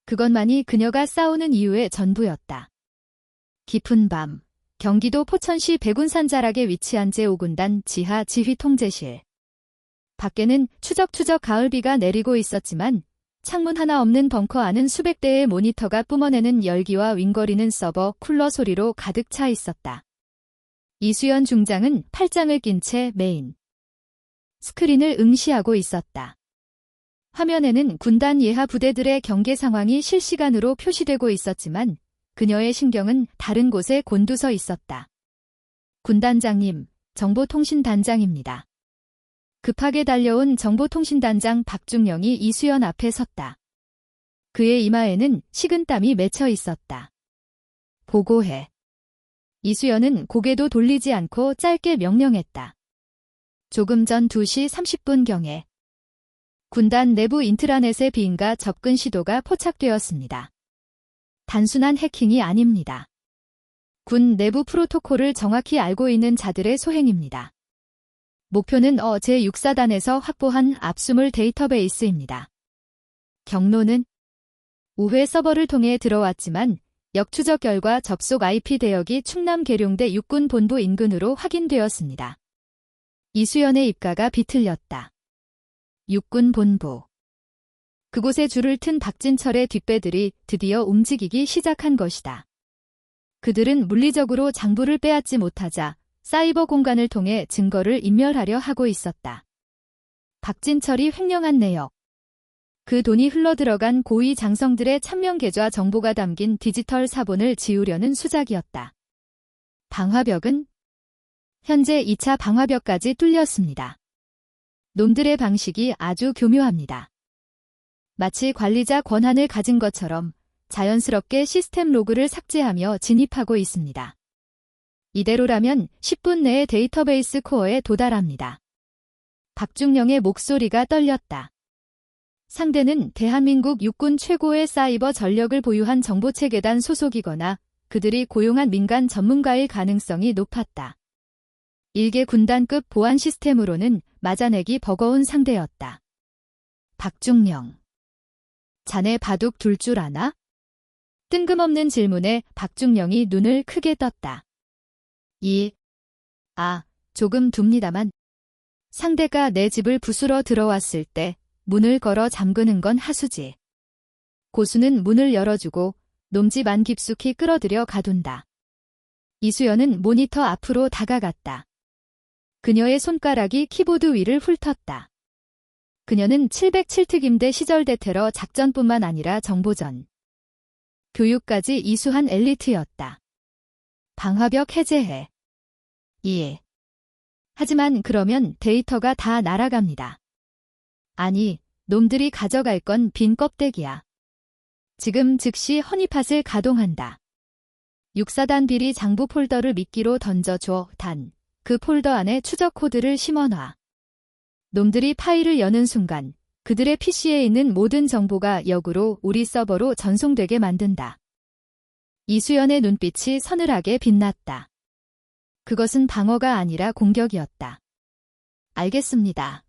그것만이 그녀가 싸우는 이유의 전부였다. 깊은 밤, 경기도 포천시 백운산 자락에 위치한 제5군단 지하 지휘통제실. 밖에는 추적추적 가을비가 내리고 있었지만 창문 하나 없는 벙커 안은 수백 대의 모니터가 뿜어내는 열기와 윙거리는 서버 쿨러 소리로 가득 차 있었다. 이수연 중장은 팔짱을 낀 채 메인 스크린을 응시하고 있었다. 화면에는 군단 예하 부대들의 경계 상황이 실시간으로 표시되고 있었지만 그녀의 신경은 다른 곳에 곤두서 있었다. 군단장님, 정보통신단장입니다. 급하게 달려온 정보통신단장 박중영이 이수연 앞에 섰다. 그의 이마에는 식은땀이 맺혀 있었다. 보고해. 이수연은 고개도 돌리지 않고 짧게 명령했다. 조금 전 2시 30분경에 군단 내부 인트라넷의 비인가 접근 시도가 포착되었습니다. 단순한 해킹이 아닙니다. 군 내부 프로토콜을 정확히 알고 있는 자들의 소행입니다. 목표는 제6사단에서 확보한 압수물 데이터베이스입니다. 경로는 우회 서버를 통해 들어왔지만 역추적 결과 접속 IP 대역이 충남 계룡대 육군 본부 인근으로 확인되었습니다. 이수연의 입가가 비틀렸다. 육군 본부. 그곳에 줄을 튼 박진철의 뒷배들이 드디어 움직이기 시작한 것이다. 그들은 물리적으로 장부를 빼앗지 못하자 사이버 공간을 통해 증거를 인멸하려 하고 있었다. 박진철이 횡령한 내역. 그 돈이 흘러들어간 고위 장성들의 참명 계좌 정보가 담긴 디지털 사본을 지우려는 수작이었다. 방화벽은 현재 2차 방화벽까지 뚫렸습니다. 놈들의 방식이 아주 교묘합니다. 마치 관리자 권한을 가진 것처럼 자연스럽게 시스템 로그를 삭제하며 진입하고 있습니다. 이대로라면 10분 내에 데이터베이스 코어에 도달합니다. 박중령의 목소리가 떨렸다. 상대는 대한민국 육군 최고의 사이버 전력을 보유한 정보체계단 소속이거나 그들이 고용한 민간 전문가일 가능성이 높았다. 일개 군단급 보안 시스템으로는 맞아내기 버거운 상대였다. 박중령. 자네 바둑 둘 줄 아나? 뜬금없는 질문에 박중령이 눈을 크게 떴다. 조금 둡니다만. 상대가 내 집을 부수러 들어왔을 때 문을 걸어 잠그는 건 하수지. 고수는 문을 열어주고 놈집 안 깊숙이 끌어들여 가둔다. 이수연은 모니터 앞으로 다가갔다. 그녀의 손가락이 키보드 위를 훑었다. 그녀는 707특임대 시절 대테러 작전뿐만 아니라 정보전, 교육까지 이수한 엘리트였다. 방화벽 해제해. 하지만 그러면 데이터가 다 날아갑니다. 아니, 놈들이 가져갈 건 빈 껍데기야. 지금 즉시 허니팟을 가동한다. 6사단 비리 장부 폴더를 미끼로 던져줘. 그 폴더 안에 추적 코드를 심어놔. 놈들이 파일을 여는 순간 그들의 PC에 있는 모든 정보가 역으로 우리 서버로 전송되게 만든다. 이수연의 눈빛이 서늘하게 빛났다. 그것은 방어가 아니라 공격이었다. 알겠습니다.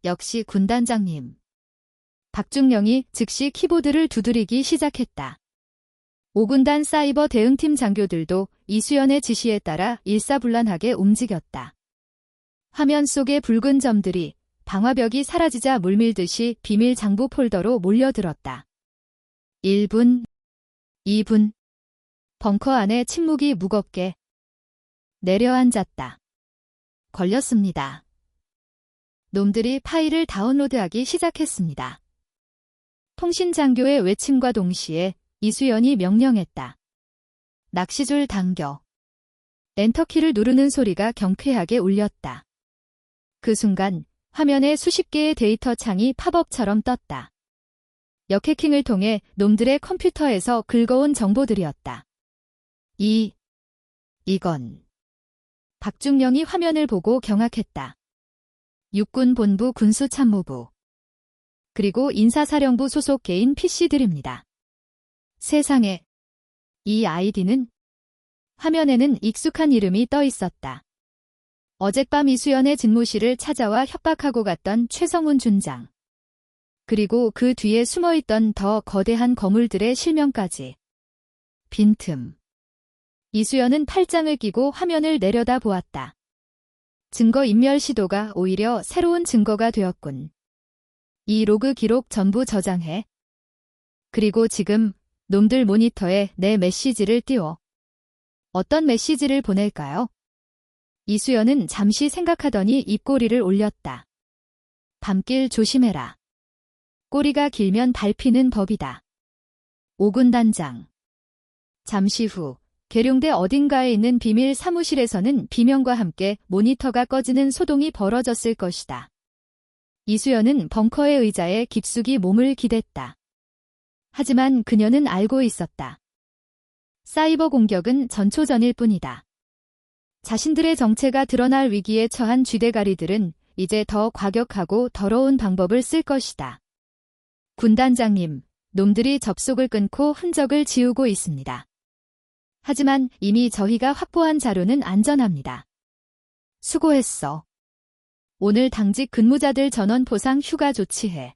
역시 군단장님. 박중령이 즉시 키보드를 두드리기 시작했다. 5군단 사이버 대응팀 장교들도 이수연의 지시에 따라 일사불란하게 움직였다. 화면 속의 붉은 점들이 방화벽이 사라지자 물밀듯이 비밀 장부 폴더로 몰려들었다. 1분, 2분. 벙커 안에 침묵이 무겁게 내려앉았다. 걸렸습니다. 놈들이 파일을 다운로드하기 시작했습니다. 통신장교의 외침과 동시에 이수연이 명령했다. 낚시줄 당겨. 엔터키를 누르는 소리가 경쾌하게 울렸다. 그 순간 화면에 수십 개의 데이터 창이 팝업처럼 떴다. 역해킹을 통해 놈들의 컴퓨터에서 긁어온 정보들이었다. 이건. 박중령이 화면을 보고 경악했다. 육군본부 군수참모부. 그리고 인사사령부 소속 개인 PC들입니다. 세상에. 이 아이디는? 화면에는 익숙한 이름이 떠 있었다. 어젯밤 이수연의 집무실을 찾아와 협박하고 갔던 최성훈 준장. 그리고 그 뒤에 숨어있던 더 거대한 거물들의 실명까지. 빈틈. 이수연은 팔짱을 끼고 화면을 내려다 보았다. 증거인멸 시도가 오히려 새로운 증거가 되었군. 이 로그 기록 전부 저장해. 그리고 지금 놈들 모니터에 내 메시지를 띄워. 어떤 메시지를 보낼까요? 이수연은 잠시 생각하더니 입꼬리를 올렸다. 밤길 조심해라. 꼬리가 길면 밟히는 법이다. 5군 단장. 잠시 후 계룡대 어딘가에 있는 비밀 사무실에서는 비명과 함께 모니터가 꺼지는 소동이 벌어졌을 것이다. 이수연은 벙커의 의자에 깊숙이 몸을 기댔다. 하지만 그녀는 알고 있었다. 사이버 공격은 전초전일 뿐이다. 자신들의 정체가 드러날 위기에 처한 쥐대가리들은 이제 더 과격하고 더러운 방법을 쓸 것이다. 군단장님, 놈들이 접속을 끊고 흔적을 지우고 있습니다. 하지만 이미 저희가 확보한 자료는 안전합니다. 수고했어. 오늘 당직 근무자들 전원 포상 휴가 조치해.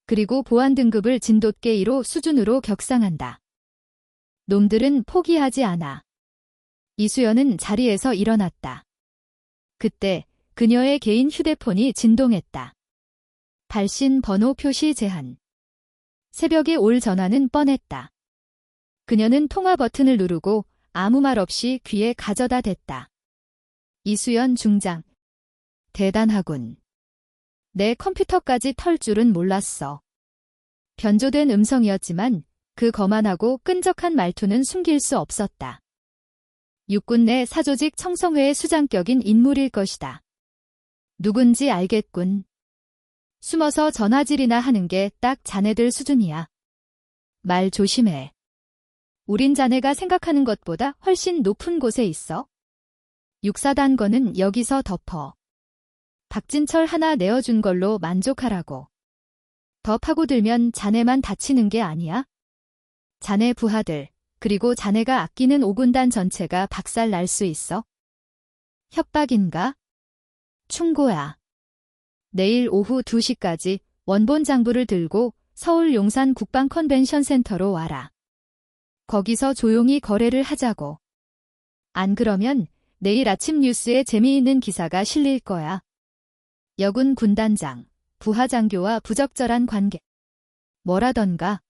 그리고 보안 등급을 진돗개 1호 수준으로 격상한다. 놈들은 포기하지 않아. 이수연은 자리에서 일어났다. 그때 그녀의 개인 휴대폰이 진동했다. 발신 번호 표시 제한. 새벽에 올 전화는 뻔했다. 그녀는 통화 버튼을 누르고 아무 말 없이 귀에 가져다 댔다. 이수연 중장. 대단하군. 내 컴퓨터까지 털 줄은 몰랐어. 변조된 음성이었지만 그 거만하고 끈적한 말투는 숨길 수 없었다. 육군 내 사조직 청성회의 수장격인 인물일 것이다. 누군지 알겠군. 숨어서 전화질이나 하는 게 딱 자네들 수준이야. 말 조심해. 우린 자네가 생각하는 것보다 훨씬 높은 곳에 있어. 육사단거는 여기서 덮어. 박진철 하나 내어준 걸로 만족하라고. 더 파고들면 자네만 다치는 게 아니야. 자네 부하들, 그리고 자네가 아끼는 5군단 전체가 박살 날 수 있어. 협박인가? 충고야. 내일 오후 2시까지 원본 장부를 들고 서울 용산 국방 컨벤션 센터로 와라. 거기서 조용히 거래를 하자고. 안 그러면 내일 아침 뉴스에 재미있는 기사가 실릴 거야. 여군 군단장, 부하장교와 부적절한 관계. 뭐라던가.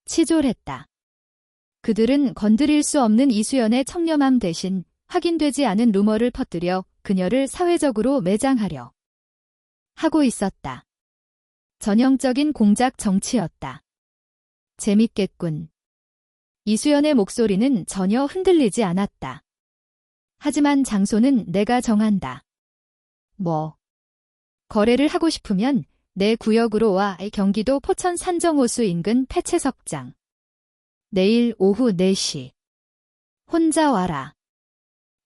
치졸했다. 그들은 건드릴 수 없는 이수연의 청렴함 대신 확인되지 않은 루머를 퍼뜨려 그녀를 사회적으로 매장하려 하고 있었다. 전형적인 공작 정치였다. 재밌겠군. 이수연의 목소리는 전혀 흔들리지 않았다. 하지만 장소는 내가 정한다. 뭐? 거래를 하고 싶으면 내 구역으로 와. 경기도 포천 산정호수 인근 폐채석장. 내일 오후 4시. 혼자 와라.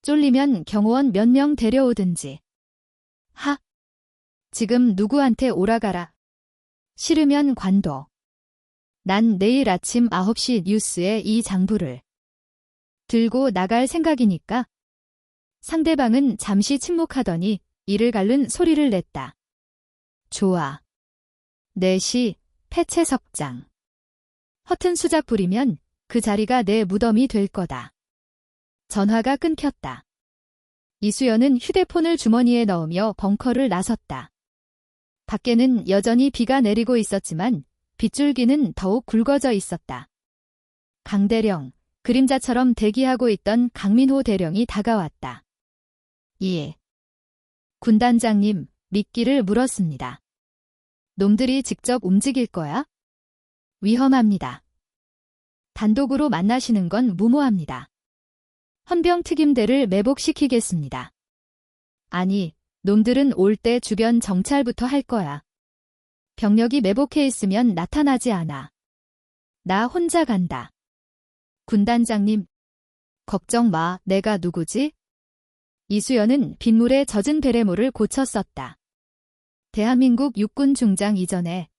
쫄리면 경호원 몇 명 데려오든지. 하. 지금 누구한테 오라가라. 싫으면 관둬. 난 내일 아침 9시 뉴스에 이 장부를 들고 나갈 생각이니까. 상대방은 잠시 침묵하더니 이를 갈른 소리를 냈다. 좋아. 4시 폐채석장. 허튼 수작 부리면 그 자리가 내 무덤이 될 거다. 전화가 끊겼다. 이수연은 휴대폰을 주머니에 넣으며 벙커를 나섰다. 밖에는 여전히 비가 내리고 있었지만 빗줄기는 더욱 굵어져 있었다. 강대령, 그림자처럼 대기하고 있던 강민호 대령이 다가왔다. 예. 군단장님, 미끼를 물었습니다. 놈들이 직접 움직일 거야? 위험합니다. 단독으로 만나시는 건 무모합니다. 헌병특임대를 매복시키겠습니다. 아니, 놈들은 올 때 주변 정찰부터 할 거야. 병력이 매복해 있으면 나타나지 않아. 나 혼자 간다. 군단장님, 걱정 마. 내가 누구지? 이수연은 빗물에 젖은 베레모를 고쳐 썼다. 대한민국 육군 중장 이전에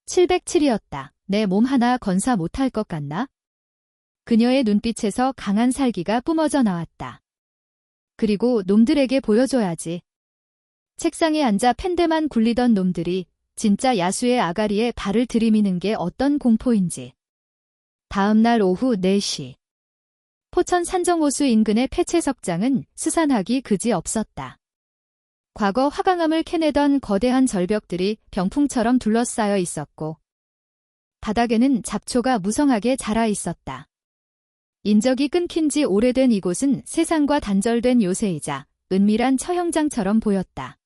707이었다. 내 몸 하나 건사 못할 것 같나? 그녀의 눈빛에서 강한 살기가 뿜어져 나왔다. 그리고 놈들에게 보여줘야지. 책상에 앉아 펜대만 굴리던 놈들이 진짜 야수의 아가리에 발을 들이미는 게 어떤 공포인지. 다음 날 오후 4시. 포천 산정호수 인근의 폐채석장은 스산하기 그지 없었다. 과거 화강암을 캐내던 거대한 절벽들이 병풍처럼 둘러싸여 있었고 바닥에는 잡초가 무성하게 자라 있었다. 인적이 끊긴 지 오래된 이곳은 세상과 단절된 요새이자 은밀한 처형장처럼 보였다.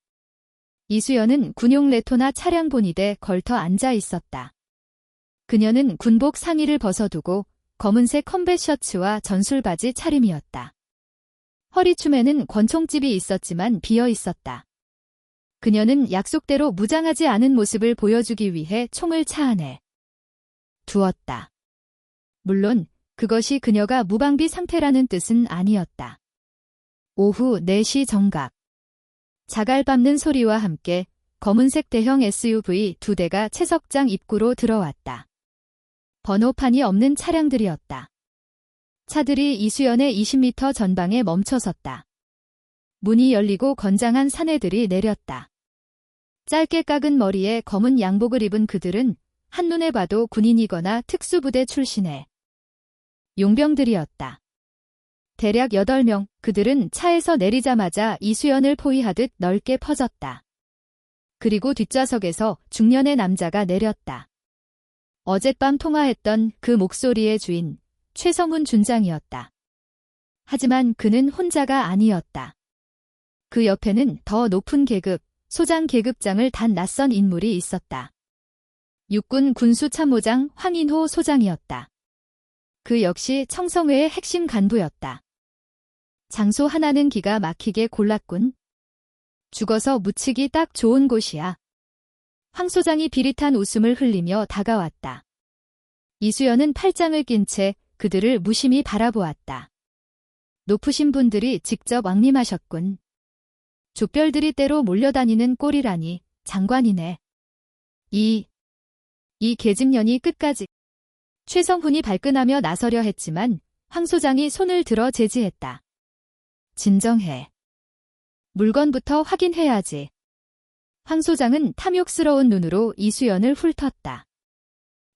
이수연은 군용 레토나 차량 본이대 걸터 앉아 있었다. 그녀는 군복 상의를 벗어두고 검은색 컴뱃 셔츠와 전술바지 차림이었다. 허리춤에는 권총집이 있었지만 비어 있었다. 그녀는 약속대로 무장하지 않은 모습을 보여주기 위해 총을 차 안에 두었다. 물론 그것이 그녀가 무방비 상태라는 뜻은 아니었다. 오후 4시 정각. 자갈 밟는 소리와 함께 검은색 대형 SUV 2대가 채석장 입구로 들어왔다. 번호판이 없는 차량들이었다. 차들이 이수연의 20m 전방에 멈춰섰다. 문이 열리고 건장한 사내들이 내렸다. 짧게 깎은 머리에 검은 양복을 입은 그들은 한눈에 봐도 군인이거나 특수부대 출신의 용병들이었다. 대략 8명, 그들은 차에서 내리자마자 이수연을 포위하듯 넓게 퍼졌다. 그리고 뒷좌석에서 중년의 남자가 내렸다. 어젯밤 통화했던 그 목소리의 주인, 최성훈 준장이었다. 하지만 그는 혼자가 아니었다. 그 옆에는 더 높은 계급, 소장 계급장을 단 낯선 인물이 있었다. 육군 군수참모장 황인호 소장이었다. 그 역시 청성회의 핵심 간부였다. 장소 하나는 기가 막히게 골랐군. 죽어서 묻히기 딱 좋은 곳이야. 황 소장이 비릿한 웃음을 흘리며 다가왔다. 이수연은 팔짱을 낀 채 그들을 무심히 바라보았다. 높으신 분들이 직접 왕림하셨군. 족별들이 때로 몰려다니는 꼴이라니 장관이네. 이 계집년이 끝까지. 최성훈이 발끈하며 나서려 했지만 황 소장이 손을 들어 제지했다. 진정해. 물건부터 확인해야지. 황 소장은 탐욕스러운 눈으로 이수연을 훑었다.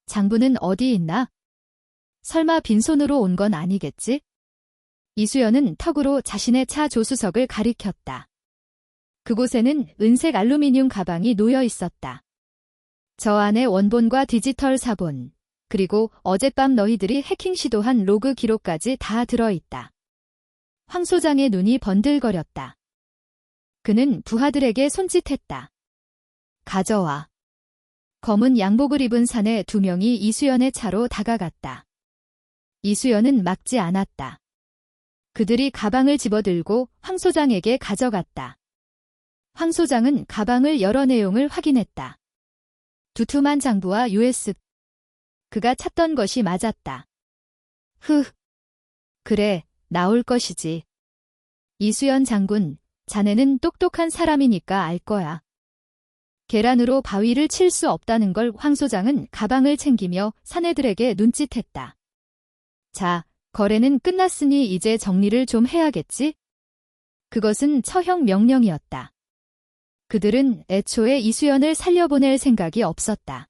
장부는 어디 있나? 설마 빈손으로 온 건 아니겠지? 이수연은 턱으로 자신의 차 조수석을 가리켰다. 그곳에는 은색 알루미늄 가방이 놓여 있었다. 저 안에 원본과 디지털 사본, 그리고 어젯밤 너희들이 해킹 시도한 로그 기록까지 다 들어있다. 황 소장의 눈이 번들거렸다. 그는 부하들에게 손짓했다. 가져와. 검은 양복을 입은 사내 2명이 이수연의 차로 다가갔다. 이수연은 막지 않았다. 그들이 가방을 집어들고 황 소장에게 가져갔다. 황 소장은 가방을 열어 내용을 확인했다. 두툼한 장부와 USB. 그가 찾던 것이 맞았다. 그래, 나올 것이지. 이수연 장군, 자네는 똑똑한 사람이니까 알 거야. 계란으로 바위를 칠 수 없다는 걸 황 소장은 가방을 챙기며 사내들에게 눈짓했다. 자, 거래는 끝났으니 이제 정리를 좀 해야겠지? 그것은 처형 명령이었다. 그들은 애초에 이수연을 살려보낼 생각이 없었다.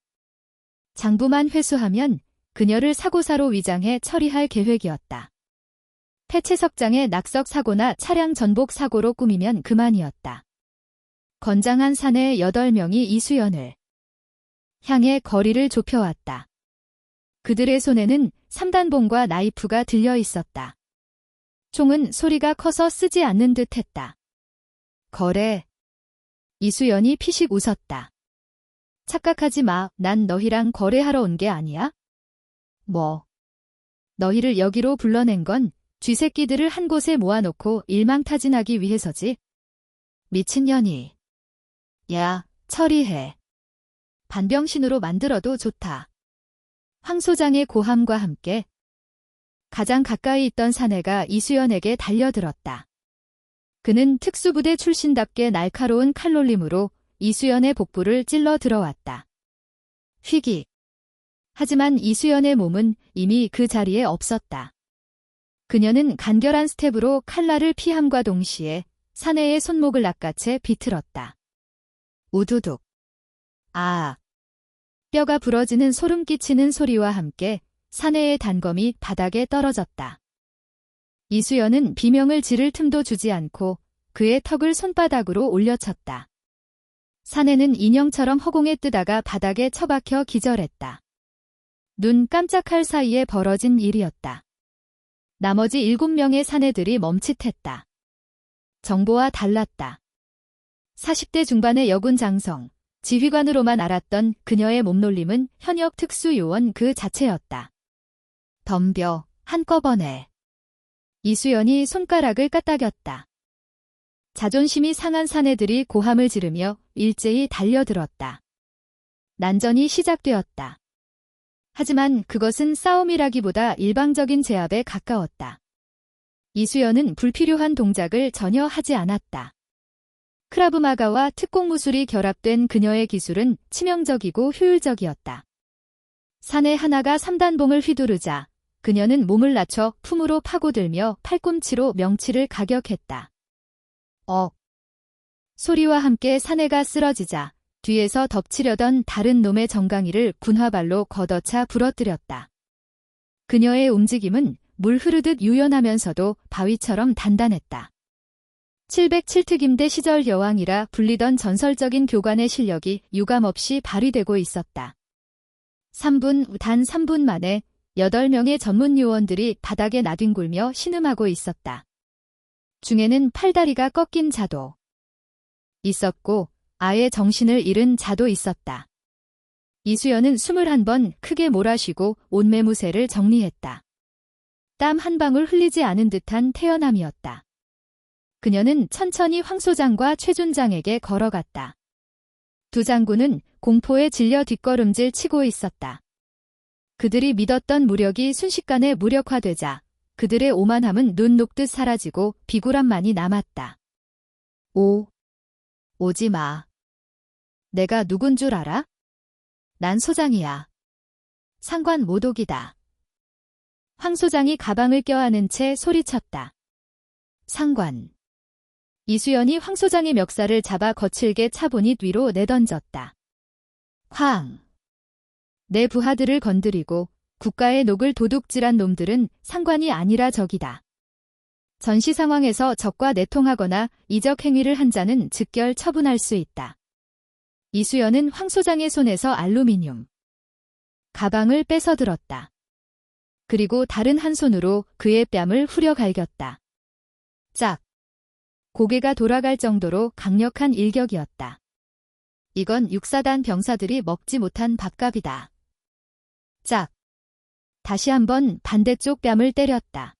장부만 회수하면 그녀를 사고사로 위장해 처리할 계획이었다. 폐채석장의 낙석 사고나 차량 전복 사고로 꾸미면 그만이었다. 건장한 사내 8명이 이수연을 향해 거리를 좁혀왔다. 그들의 손에는 3단봉과 나이프가 들려 있었다. 총은 소리가 커서 쓰지 않는 듯 했다. 거래. 이수연이 피식 웃었다. 착각하지 마. 난 너희랑 거래하러 온 게 아니야? 뭐? 너희를 여기로 불러낸 건 쥐새끼들을 한 곳에 모아놓고 일망타진하기 위해서지. 미친년이. 야, 처리해. 반병신으로 만들어도 좋다. 황 소장의 고함과 함께 가장 가까이 있던 사내가 이수연에게 달려들었다. 그는 특수부대 출신답게 날카로운 칼놀림으로 이수연의 복부를 찔러 들어왔다. 휘기. 하지만 이수연의 몸은 이미 그 자리에 없었다. 그녀는 간결한 스텝으로 칼날을 피함과 동시에 사내의 손목을 낚아채 비틀었다. 우두둑. 아. 뼈가 부러지는 소름 끼치는 소리와 함께 사내의 단검이 바닥에 떨어졌다. 이수연은 비명을 지를 틈도 주지 않고 그의 턱을 손바닥으로 올려쳤다. 사내는 인형처럼 허공에 뜨다가 바닥에 처박혀 기절했다. 눈 깜짝할 사이에 벌어진 일이었다. 나머지 7명의 사내들이 멈칫했다. 정보와 달랐다. 40대 중반의 여군 장성, 지휘관으로만 알았던 그녀의 몸놀림은 현역 특수요원 그 자체였다. 덤벼, 한꺼번에. 이수연이 손가락을 까딱였다. 자존심이 상한 사내들이 고함을 지르며 일제히 달려들었다. 난전이 시작되었다. 하지만 그것은 싸움이라기보다 일방적인 제압에 가까웠다. 이수연은 불필요한 동작을 전혀 하지 않았다. 크라브마가와 특공무술이 결합된 그녀의 기술은 치명적이고 효율적이었다. 사내 하나가 3단봉을 휘두르자 그녀는 몸을 낮춰 품으로 파고들며 팔꿈치로 명치를 가격했다. 소리와 함께 사내가 쓰러지자 뒤에서 덮치려던 다른 놈의 정강이를 군화발로 걷어차 부러뜨렸다. 그녀의 움직임은 물 흐르듯 유연하면서도 바위처럼 단단했다. 707특임대 시절 여왕이라 불리던 전설적인 교관의 실력이 유감없이 발휘되고 있었다. 단 3분 만에 8명의 전문 요원들이 바닥에 나뒹굴며 신음하고 있었다. 중에는 팔다리가 꺾인 자도 있었고 아예 정신을 잃은 자도 있었다. 이수연은 21번 크게 몰아쉬고 옷매무새를 정리했다. 땀 한 방울 흘리지 않은 듯한 태연함이었다. 그녀는 천천히 황 소장과 최 준장에게 걸어갔다. 두 장군은 공포에 질려 뒷걸음질 치고 있었다. 그들이 믿었던 무력이 순식간에 무력화되자 그들의 오만함은 눈 녹듯 사라지고 비굴함만이 남았다. 오지 마. 내가 누군 줄 알아? 난 소장이야. 상관 모독이다. 황 소장이 가방을 껴안은 채 소리쳤다. 상관. 이수연이 황 소장의 멱살을 잡아 거칠게 차분히 뒤로 내던졌다. 황. 내 부하들을 건드리고 국가의 녹을 도둑질한 놈들은 상관이 아니라 적이다. 전시 상황에서 적과 내통하거나 이적 행위를 한 자는 즉결 처분할 수 있다. 이수연은 황 소장의 손에서 알루미늄 가방을 뺏어 들었다. 그리고 다른 한 손으로 그의 뺨을 후려 갈겼다. 짝! 고개가 돌아갈 정도로 강력한 일격이었다. 이건 육사단 병사들이 먹지 못한 밥값이다. 짝! 다시 한번 반대쪽 뺨을 때렸다.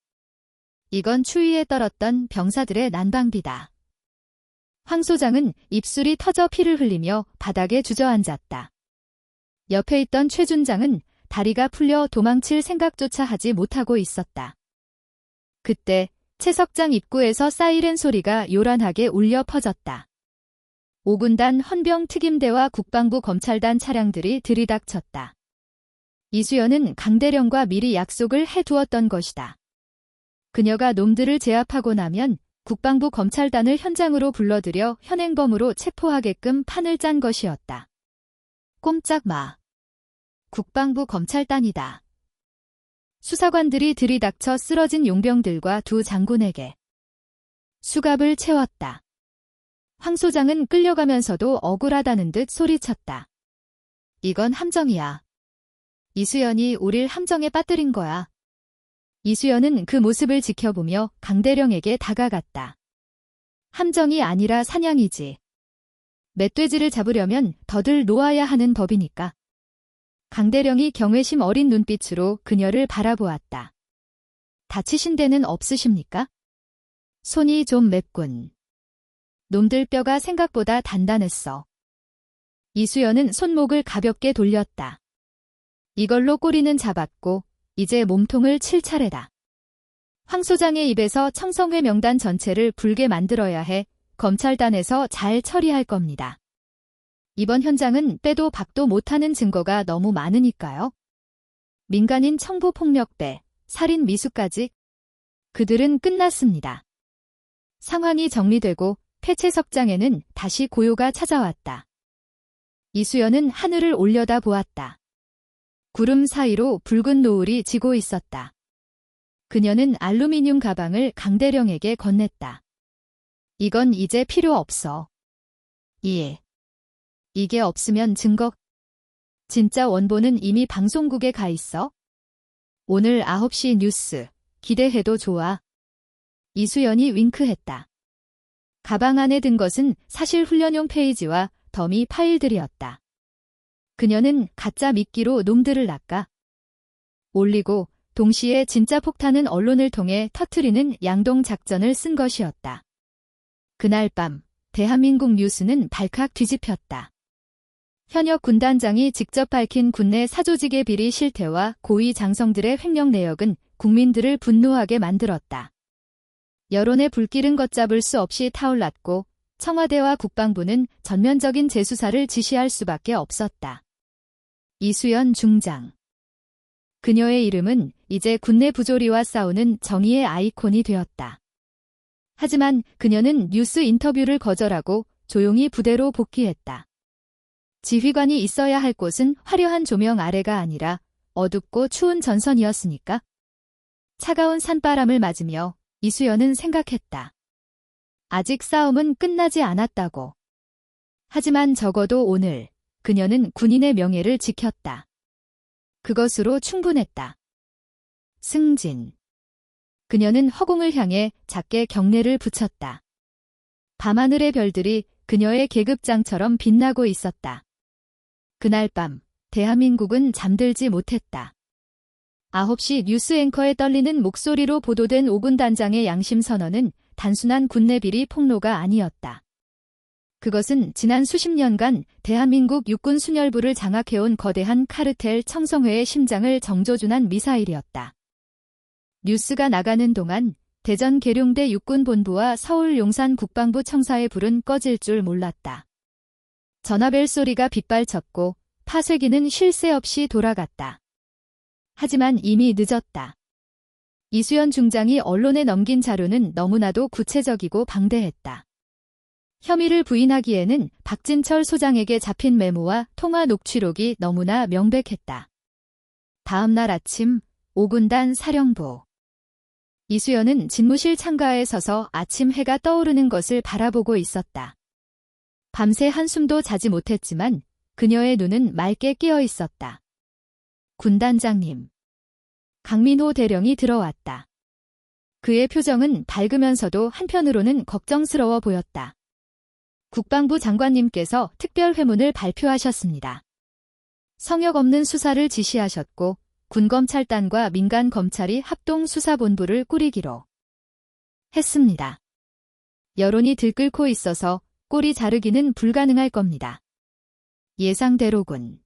이건 추위에 떨었던 병사들의 난방비다. 황 소장은 입술이 터져 피를 흘리며 바닥에 주저앉았다. 옆에 있던 최 준장은 다리가 풀려 도망칠 생각조차 하지 못하고 있었다. 그때 채석장 입구에서 사이렌 소리가 요란하게 울려 퍼졌다. 5군단 헌병 특임대와 국방부 검찰단 차량들이 들이닥쳤다. 이수연은 강대령과 미리 약속을 해두었던 것이다. 그녀가 놈들을 제압하고 나면 국방부 검찰단을 현장으로 불러들여 현행범으로 체포하게끔 판을 짠 것이었다. 꼼짝 마. 국방부 검찰단이다. 수사관들이 들이닥쳐 쓰러진 용병들과 두 장군에게 수갑을 채웠다. 황 소장은 끌려가면서도 억울하다는 듯 소리쳤다. 이건 함정이야. 이수연이 우릴 함정에 빠뜨린 거야. 이수연은 그 모습을 지켜보며 강대령에게 다가갔다. 함정이 아니라 사냥이지. 멧돼지를 잡으려면 덫을 놓아야 하는 법이니까. 강대령이 경외심 어린 눈빛으로 그녀를 바라보았다. 다치신 데는 없으십니까? 손이 좀 맵군. 놈들 뼈가 생각보다 단단했어. 이수연은 손목을 가볍게 돌렸다. 이걸로 꼬리는 잡았고 이제 몸통을 칠 차례다. 황 소장의 입에서 청성회 명단 전체를 불게 만들어야 해 검찰단에서 잘 처리할 겁니다. 이번 현장은 빼도 박도 못하는 증거가 너무 많으니까요. 민간인 청부폭력배, 살인 미수까지 그들은 끝났습니다. 상황이 정리되고 폐채석장에는 다시 고요가 찾아왔다. 이수연은 하늘을 올려다 보았다. 구름 사이로 붉은 노을이 지고 있었다. 그녀는 알루미늄 가방을 강대령에게 건넸다. 이건 이제 필요 없어. 이게 없으면 증거. 진짜 원본은 이미 방송국에 가 있어. 오늘 9시 뉴스 기대해도 좋아. 이수연이 윙크했다. 가방 안에 든 것은 사실 훈련용 페이지와 더미 파일들이었다. 그녀는 가짜 미끼로 놈들을 낚아 올리고 동시에 진짜 폭탄은 언론을 통해 터트리는 양동 작전을 쓴 것이었다. 그날 밤 대한민국 뉴스는 발칵 뒤집혔다. 현역 군단장이 직접 밝힌 군내 사조직의 비리 실태와 고위 장성들의 횡령 내역은 국민들을 분노하게 만들었다. 여론의 불길은 걷잡을 수 없이 타올랐고 청와대와 국방부는 전면적인 재수사를 지시할 수밖에 없었다. 이수연 중장. 그녀의 이름은 이제 군내 부조리와 싸우는 정의의 아이콘이 되었다. 하지만 그녀는 뉴스 인터뷰를 거절하고 조용히 부대로 복귀했다. 지휘관이 있어야 할 곳은 화려한 조명 아래가 아니라 어둡고 추운 전선이었으니까. 차가운 산바람을 맞으며 이수연은 생각했다. 아직 싸움은 끝나지 않았다고. 하지만 적어도 오늘 그녀는 군인의 명예를 지켰다. 그것으로 충분했다. 승진. 그녀는 허공을 향해 작게 경례를 붙였다. 밤하늘의 별들이 그녀의 계급장처럼 빛나고 있었다. 그날 밤 대한민국은 잠들지 못했다. 9시 뉴스 앵커의 떨리는 목소리로 보도된 5군 단장의 양심 선언은 단순한 군내 비리 폭로가 아니었다. 그것은 지난 수십 년간 대한민국 육군 순혈부를 장악해온 거대한 카르텔 청성회의 심장을 정조준한 미사일이었다. 뉴스가 나가는 동안 대전 계룡대 육군본부와 서울 용산 국방부 청사의 불은 꺼질 줄 몰랐다. 전화벨 소리가 빗발쳤고 파쇄기는 쉴 새 없이 돌아갔다. 하지만 이미 늦었다. 이수연 중장이 언론에 넘긴 자료는 너무나도 구체적이고 방대했다. 혐의를 부인하기에는 박진철 소장에게 잡힌 메모와 통화 녹취록이 너무나 명백했다. 다음 날 아침 5군단 사령부. 이수연은 집무실 창가에 서서 아침 해가 떠오르는 것을 바라보고 있었다. 밤새 한숨도 자지 못했지만 그녀의 눈은 맑게 깨어 있었다. 군단장님. 강민호 대령이 들어왔다. 그의 표정은 밝으면서도 한편으로는 걱정스러워 보였다. 국방부 장관님께서 특별회문을 발표하셨습니다. 성역 없는 수사를 지시하셨고 군검찰단과 민간검찰이 합동수사본부를 꾸리기로 했습니다. 여론이 들끓고 있어서 꼬리 자르기는 불가능할 겁니다. 예상대로군.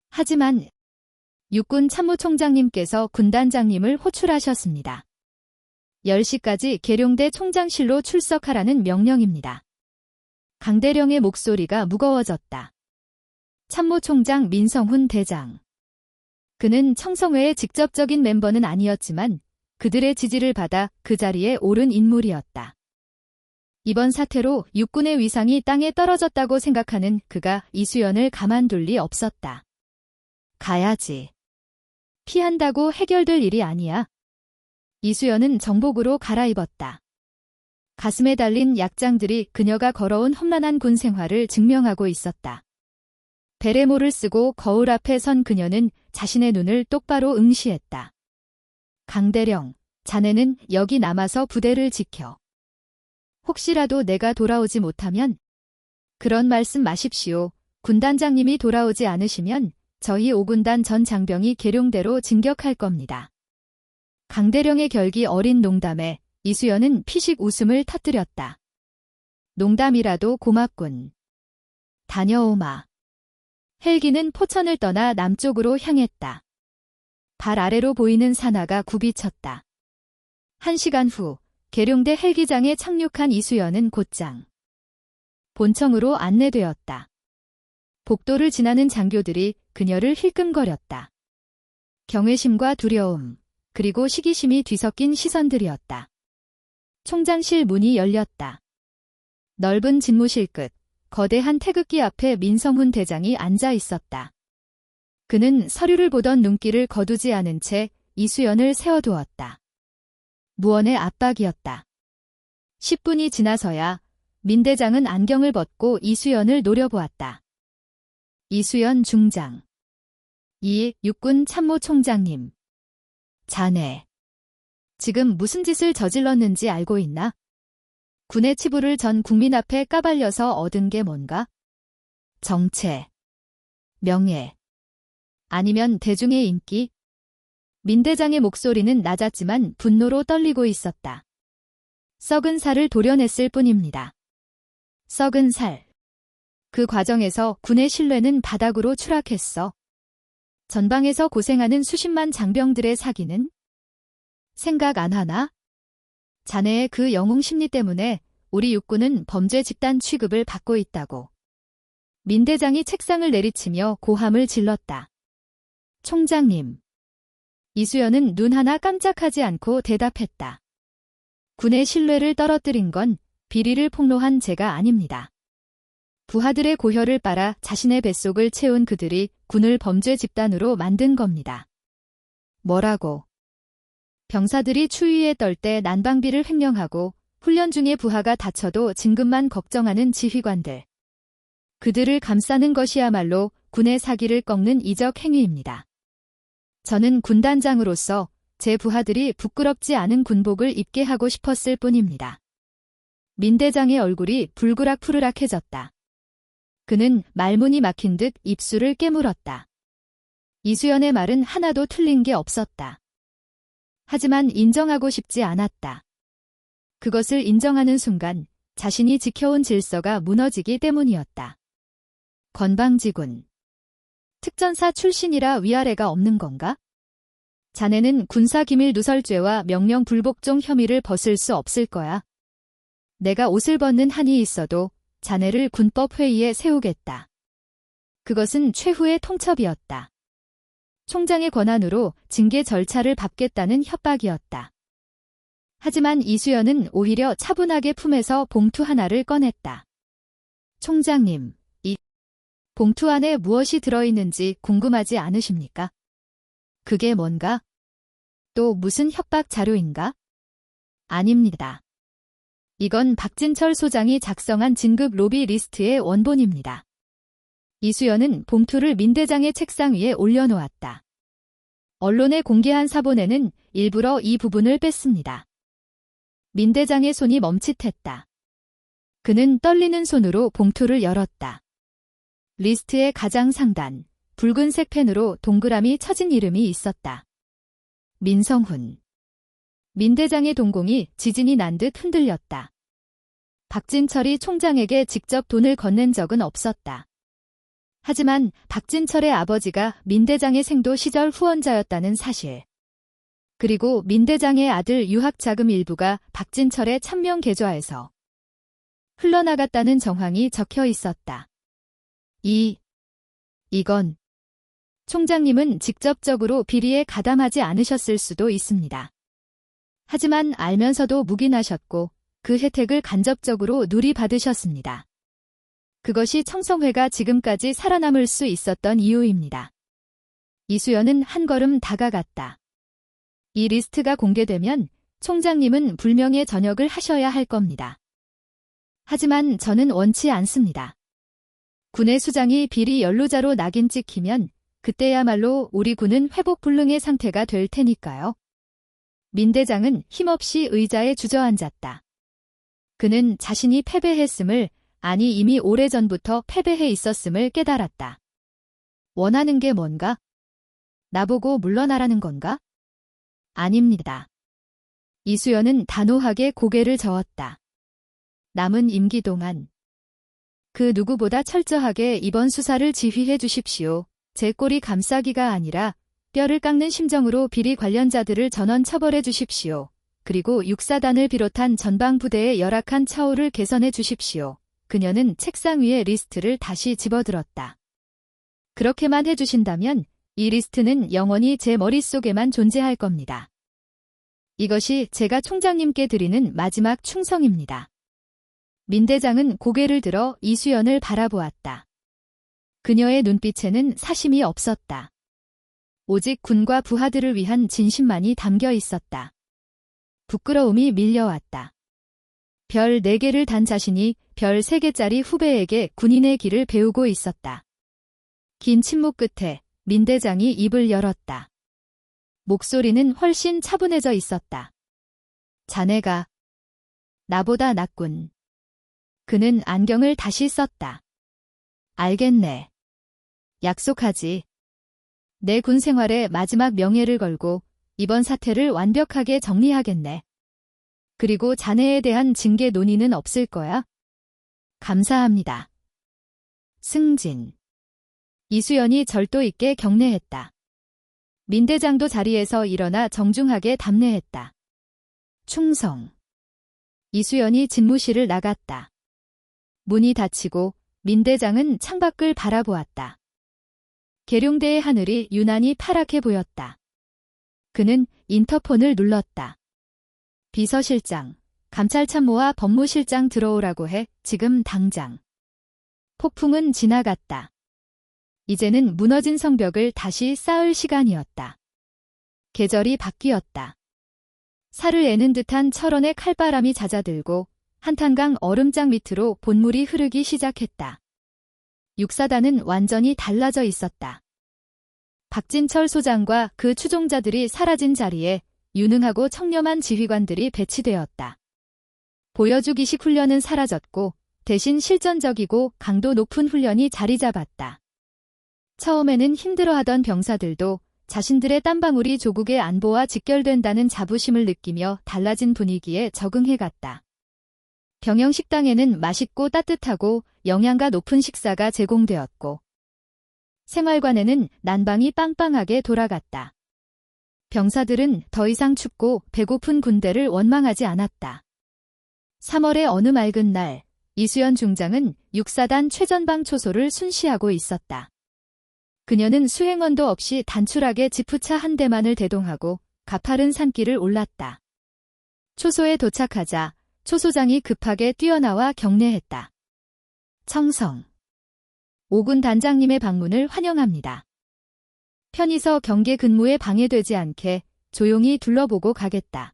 하지만 육군 참모총장님께서 군단장님을 호출하셨습니다. 10시까지 계룡대 총장실로 출석하라는 명령입니다. 강대령의 목소리가 무거워졌다. 참모총장 민성훈 대장. 그는 청성회의 직접적인 멤버는 아니었지만 그들의 지지를 받아 그 자리에 오른 인물이었다. 이번 사태로 육군의 위상이 땅에 떨어졌다고 생각하는 그가 이수연을 가만둘 리 없었다. 가야지. 피한다고 해결될 일이 아니야. 이수연은 정복으로 갈아입었다. 가슴에 달린 약장들이 그녀가 걸어온 험난한 군 생활을 증명하고 있었다. 베레모를 쓰고 거울 앞에 선 그녀는 자신의 눈을 똑바로 응시했다. 강대령, 자네는 여기 남아서 부대를 지켜. 혹시라도 내가 돌아오지 못하면? 그런 말씀 마십시오. 군단장님이 돌아오지 않으시면 저희 5군단 전 장병이 계룡대로 진격할 겁니다. 강대령의 결기 어린 농담에 이수연은 피식 웃음을 터뜨렸다. 농담이라도 고맙군. 다녀오마. 헬기는 포천을 떠나 남쪽으로 향했다. 발 아래로 보이는 산하가 굽이쳤다. 1시간 후 계룡대 헬기장에 착륙한 이수연은 곧장 본청으로 안내되었다. 복도를 지나는 장교들이 그녀를 힐끔거렸다. 경외심과 두려움, 그리고 시기심이 뒤섞인 시선들이었다. 총장실 문이 열렸다. 넓은 집무실 끝, 거대한 태극기 앞에 민성훈 대장이 앉아 있었다. 그는 서류를 보던 눈길을 거두지 않은 채 이수연을 세워두었다. 무언의 압박이었다. 10분이 지나서야 민 대장은 안경을 벗고 이수연을 노려보았다. 이수연 중장. 이 육군 참모총장님. 자네. 지금 무슨 짓을 저질렀는지 알고 있나? 군의 치부를 전 국민 앞에 까발려서 얻은 게 뭔가? 정체. 명예. 아니면 대중의 인기? 민 대장의 목소리는 낮았지만 분노로 떨리고 있었다. 썩은 살을 도려냈을 뿐입니다. 썩은 살. 그 과정에서 군의 신뢰는 바닥으로 추락했어. 전방에서 고생하는 수십만 장병들의 사기는? 생각 안 하나? 자네의 그 영웅 심리 때문에 우리 육군은 범죄 집단 취급을 받고 있다고. 민 대장이 책상을 내리치며 고함을 질렀다. 총장님. 이수연은 눈 하나 깜짝하지 않고 대답했다. 군의 신뢰를 떨어뜨린 건 비리를 폭로한 제가 아닙니다. 부하들의 고혈을 빨아 자신의 뱃속을 채운 그들이 군을 범죄 집단으로 만든 겁니다. 뭐라고? 병사들이 추위에 떨 때 난방비를 횡령하고 훈련 중에 부하가 다쳐도 진급만 걱정하는 지휘관들. 그들을 감싸는 것이야말로 군의 사기를 꺾는 이적 행위입니다. 저는 군단장으로서 제 부하들이 부끄럽지 않은 군복을 입게 하고 싶었을 뿐입니다. 민 대장의 얼굴이 불그락푸르락해졌다. 그는 말문이 막힌 듯 입술을 깨물었다. 이수연의 말은 하나도 틀린 게 없었다. 하지만 인정하고 싶지 않았다. 그것을 인정하는 순간 자신이 지켜온 질서가 무너지기 때문이었다. 건방지군. 특전사 출신이라 위아래가 없는 건가? 자네는 군사기밀누설죄와 명령불복종 혐의를 벗을 수 없을 거야. 내가 옷을 벗는 한이 있어도 자네를 군법회의에 세우겠다. 그것은 최후의 통첩이었다. 총장의 권한으로 징계 절차를 밟겠다는 협박이었다. 하지만 이수연은 오히려 차분하게 품에서 봉투 하나를 꺼냈다. 총장님, 이 봉투 안에 무엇이 들어있는지 궁금하지 않으십니까? 그게 뭔가? 또 무슨 협박 자료인가? 아닙니다. 이건 박진철 소장이 작성한 진급 로비 리스트의 원본입니다. 이수연은 봉투를 민 대장의 책상 위에 올려놓았다. 언론에 공개한 사본에는 일부러 이 부분을 뺐습니다. 민 대장의 손이 멈칫했다. 그는 떨리는 손으로 봉투를 열었다. 리스트의 가장 상단, 붉은색 펜으로 동그라미 쳐진 이름이 있었다. 민성훈. 민 대장의 동공이 지진이 난 듯 흔들렸다. 박진철이 총장에게 직접 돈을 건넨 적은 없었다. 하지만 박진철의 아버지가 민 대장의 생도 시절 후원자였다는 사실. 그리고 민 대장의 아들 유학 자금 일부가 박진철의 참명 계좌에서 흘러나갔다는 정황이 적혀 있었다. 이건 총장님은 직접적으로 비리에 가담하지 않으셨을 수도 있습니다. 하지만 알면서도 묵인하셨고 그 혜택을 간접적으로 누리받으셨습니다. 그것이 청성회가 지금까지 살아남을 수 있었던 이유입니다. 이수연은 한 걸음 다가갔다. 이 리스트가 공개되면 총장님은 불명예 전역을 하셔야 할 겁니다. 하지만 저는 원치 않습니다. 군의 수장이 비리 연루자로 낙인 찍히면 그때야말로 우리 군은 회복불능의 상태가 될 테니까요. 민 대장은 힘없이 의자에 주저앉았다. 그는 자신이 패배했음을, 아니 이미 오래전부터 패배해 있었음을 깨달았다. 원하는 게 뭔가? 나보고 물러나라는 건가? 아닙니다. 이수연은 단호하게 고개를 저었다. 남은 임기 동안 그 누구보다 철저하게 이번 수사를 지휘해 주십시오. 제 꼬리 감싸기가 아니라 뼈를 깎는 심정으로 비리 관련자들을 전원 처벌해 주십시오. 그리고 육사단을 비롯한 전방부대의 열악한 처우를 개선해 주십시오. 그녀는 책상 위에 리스트를 다시 집어들었다. 그렇게만 해주신다면 이 리스트는 영원히 제 머릿속에만 존재할 겁니다. 이것이 제가 총장님께 드리는 마지막 충성입니다. 민 대장은 고개를 들어 이수연을 바라보았다. 그녀의 눈빛에는 사심이 없었다. 오직 군과 부하들을 위한 진심만이 담겨 있었다. 부끄러움이 밀려왔다. 별 4개를 단 자신이 별 3개짜리 후배에게 군인의 길을 배우고 있었다. 긴 침묵 끝에 민 대장이 입을 열었다. 목소리는 훨씬 차분해져 있었다. 자네가 나보다 낫군. 그는 안경을 다시 썼다. 알겠네. 약속하지. 내 군 생활의 마지막 명예를 걸고 이번 사태를 완벽하게 정리하겠네. 그리고 자네에 대한 징계 논의는 없을 거야? 감사합니다. 승진. 이수연이 절도 있게 경례했다. 민 대장도 자리에서 일어나 정중하게 답례했다. 충성. 이수연이 집무실을 나갔다. 문이 닫히고 민 대장은 창밖을 바라보았다. 계룡대의 하늘이 유난히 파랗게 보였다. 그는 인터폰을 눌렀다. 비서실장, 감찰참모와 법무실장 들어오라고 해, 지금 당장. 폭풍은 지나갔다. 이제는 무너진 성벽을 다시 쌓을 시간이었다. 계절이 바뀌었다. 살을 애는 듯한 철원의 칼바람이 잦아들고 한탄강 얼음장 밑으로 본물이 흐르기 시작했다. 육사단은 완전히 달라져 있었다. 박진철 소장과 그 추종자들이 사라진 자리에 유능하고 청렴한 지휘관들이 배치되었다. 보여주기식 훈련은 사라졌고 대신 실전적이고 강도 높은 훈련이 자리 잡았다. 처음에는 힘들어하던 병사들도 자신들의 땀방울이 조국의 안보와 직결된다는 자부심을 느끼며 달라진 분위기에 적응해갔다. 병영식당에는 맛있고 따뜻하고 영양가 높은 식사가 제공되었고 생활관에는 난방이 빵빵하게 돌아갔다. 병사들은 더 이상 춥고 배고픈 군대를 원망하지 않았다. 3월의 어느 맑은 날, 이수연 중장은 육사단 최전방 초소를 순시하고 있었다. 그녀는 수행원도 없이 단출하게 지프차 한 대만을 대동하고 가파른 산길을 올랐다. 초소에 도착하자 초소장이 급하게 뛰어나와 경례했다. 청성. 5군 단장님의 방문을 환영합니다. 편의서 경계 근무에 방해되지 않게 조용히 둘러보고 가겠다.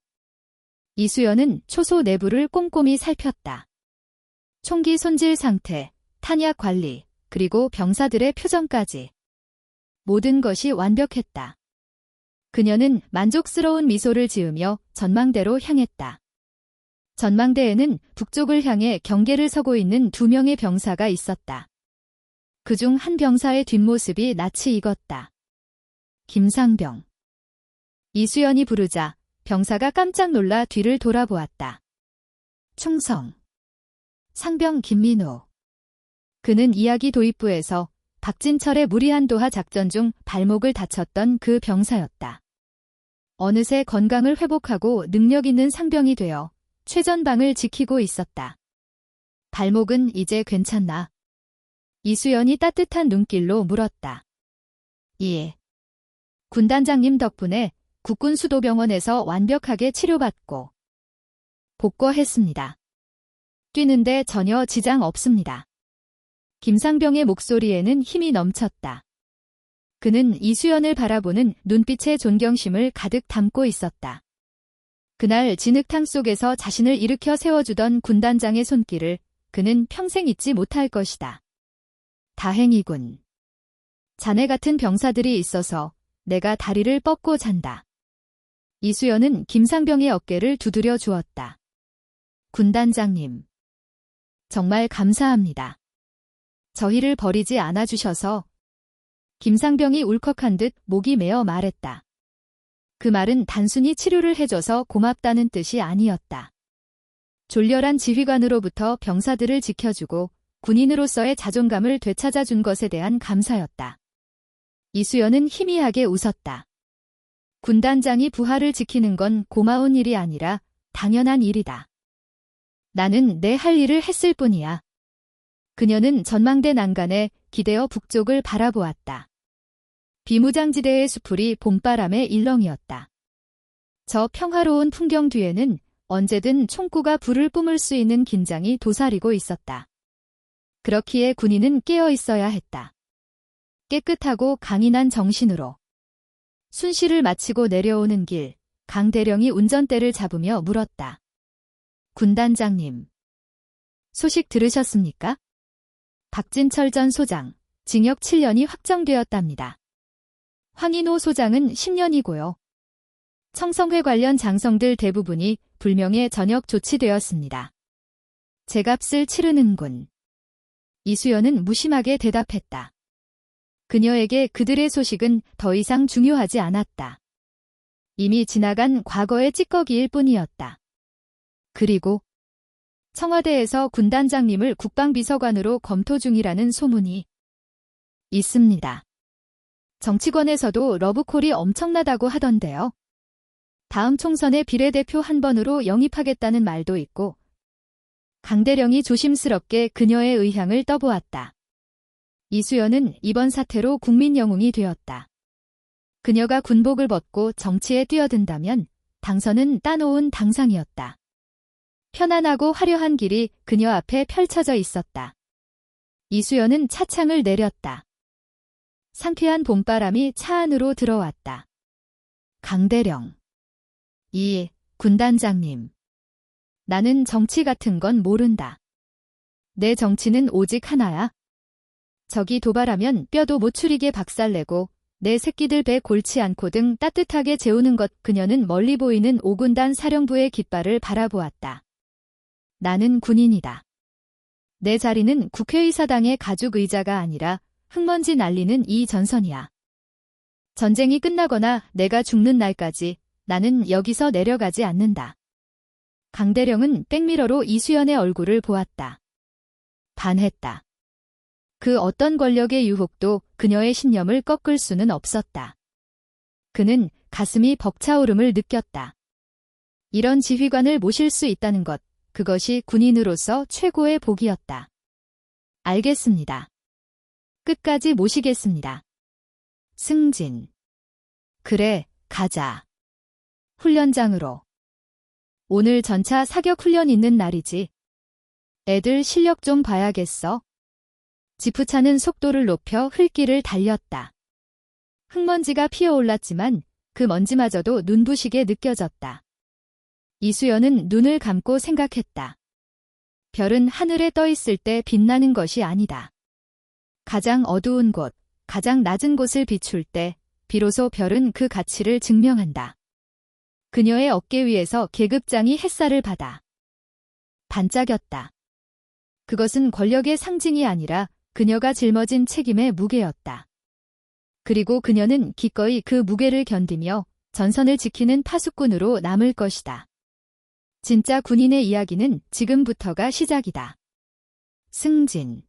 이수연은 초소 내부를 꼼꼼히 살폈다. 총기 손질 상태, 탄약 관리, 그리고 병사들의 표정까지. 모든 것이 완벽했다. 그녀는 만족스러운 미소를 지으며 전망대로 향했다. 전망대에는 북쪽을 향해 경계를 서고 있는 2명의 병사가 있었다. 그중 한 병사의 뒷모습이 낯이 익었다. 김상병. 이수연이 부르자 병사가 깜짝 놀라 뒤를 돌아보았다. 충성. 상병 김민호. 그는 이야기 도입부에서 박진철의 무리한 도하 작전 중 발목을 다쳤던 그 병사였다. 어느새 건강을 회복하고 능력 있는 상병이 되어 최전방을 지키고 있었다. 발목은 이제 괜찮나? 이수연이 따뜻한 눈길로 물었다. 예. 군단장님 덕분에 국군수도병원에서 완벽하게 치료받고 복구했습니다. 뛰는데 전혀 지장 없습니다. 김상병의 목소리에는 힘이 넘쳤다. 그는 이수연을 바라보는 눈빛의 존경심을 가득 담고 있었다. 그날 진흙탕 속에서 자신을 일으켜 세워주던 군단장의 손길을 그는 평생 잊지 못할 것이다. 다행이군. 자네 같은 병사들이 있어서 내가 다리를 뻗고 잔다. 이수연은 김상병의 어깨를 두드려 주었다. 군단장님. 정말 감사합니다. 저희를 버리지 않아주셔서. 김상병이 울컥한 듯 목이 메어 말했다. 그 말은 단순히 치료를 해줘서 고맙다는 뜻이 아니었다. 졸렬한 지휘관으로부터 병사들을 지켜주고 군인으로서의 자존감을 되찾아준 것에 대한 감사였다. 이수연은 희미하게 웃었다. 군단장이 부하를 지키는 건 고마운 일이 아니라 당연한 일이다. 나는 내 할 일을 했을 뿐이야. 그녀는 전망대 난간에 기대어 북쪽을 바라보았다. 비무장지대의 수풀이 봄바람에 일렁이었다. 저 평화로운 풍경 뒤에는 언제든 총구가 불을 뿜을 수 있는 긴장이 도사리고 있었다. 그렇기에 군인은 깨어 있어야 했다. 깨끗하고 강인한 정신으로. 순시를 마치고 내려오는 길, 강대령이 운전대를 잡으며 물었다. 군단장님. 소식 들으셨습니까? 박진철 전 소장, 징역 7년이 확정되었답니다. 황인호 소장은 10년이고요. 청성회 관련 장성들 대부분이 불명예 전역 조치되었습니다. 제값을 치르는군. 이수연은 무심하게 대답했다. 그녀에게 그들의 소식은 더 이상 중요하지 않았다. 이미 지나간 과거의 찌꺼기일 뿐이었다. 그리고 청와대에서 군단장님을 국방비서관으로 검토 중이라는 소문이 있습니다. 정치권에서도 러브콜이 엄청나다고 하던데요. 다음 총선에 비례대표 한 번으로 영입하겠다는 말도 있고. 강대령이 조심스럽게 그녀의 의향을 떠보았다. 이수연은 이번 사태로 국민 영웅이 되었다. 그녀가 군복을 벗고 정치에 뛰어든다면 당선은 따놓은 당상이었다. 편안하고 화려한 길이 그녀 앞에 펼쳐져 있었다. 이수연은 차창을 내렸다. 상쾌한 봄바람이 차 안으로 들어왔다. 강대령. 이 군단장님. 나는 정치 같은 건 모른다. 내 정치는 오직 하나야. 적이 도발하면 뼈도 못 추리게 박살내고 내 새끼들 배 골치 않고 등 따뜻하게 재우는 것. 그녀는 멀리 보이는 5군단 사령부의 깃발을 바라보았다. 나는 군인이다. 내 자리는 국회의사당의 가죽 의자가 아니라 흙먼지 날리는 이 전선이야. 전쟁이 끝나거나 내가 죽는 날까지 나는 여기서 내려가지 않는다. 강대령은 백미러로 이수연의 얼굴을 보았다. 반했다. 그 어떤 권력의 유혹도 그녀의 신념을 꺾을 수는 없었다. 그는 가슴이 벅차오름을 느꼈다. 이런 지휘관을 모실 수 있다는 것, 그것이 군인으로서 최고의 복이었다. 알겠습니다. 끝까지 모시겠습니다. 승진. 그래, 가자. 훈련장으로. 오늘 전차 사격 훈련 있는 날이지. 애들 실력 좀 봐야겠어. 지프차는 속도를 높여 흘길을 달렸다. 흙먼지가 피어올랐지만 그 먼지마저도 눈부시게 느껴졌다. 이수연은 눈을 감고 생각했다. 별은 하늘에 떠 있을 때 빛나는 것이 아니다. 가장 어두운 곳, 가장 낮은 곳을 비출 때 비로소 별은 그 가치를 증명한다. 그녀의 어깨 위에서 계급장이 햇살을 받아 반짝였다. 그것은 권력의 상징이 아니라 그녀가 짊어진 책임의 무게였다. 그리고 그녀는 기꺼이 그 무게를 견디며 전선을 지키는 파수꾼으로 남을 것이다. 진짜 군인의 이야기는 지금부터가 시작이다. 승진.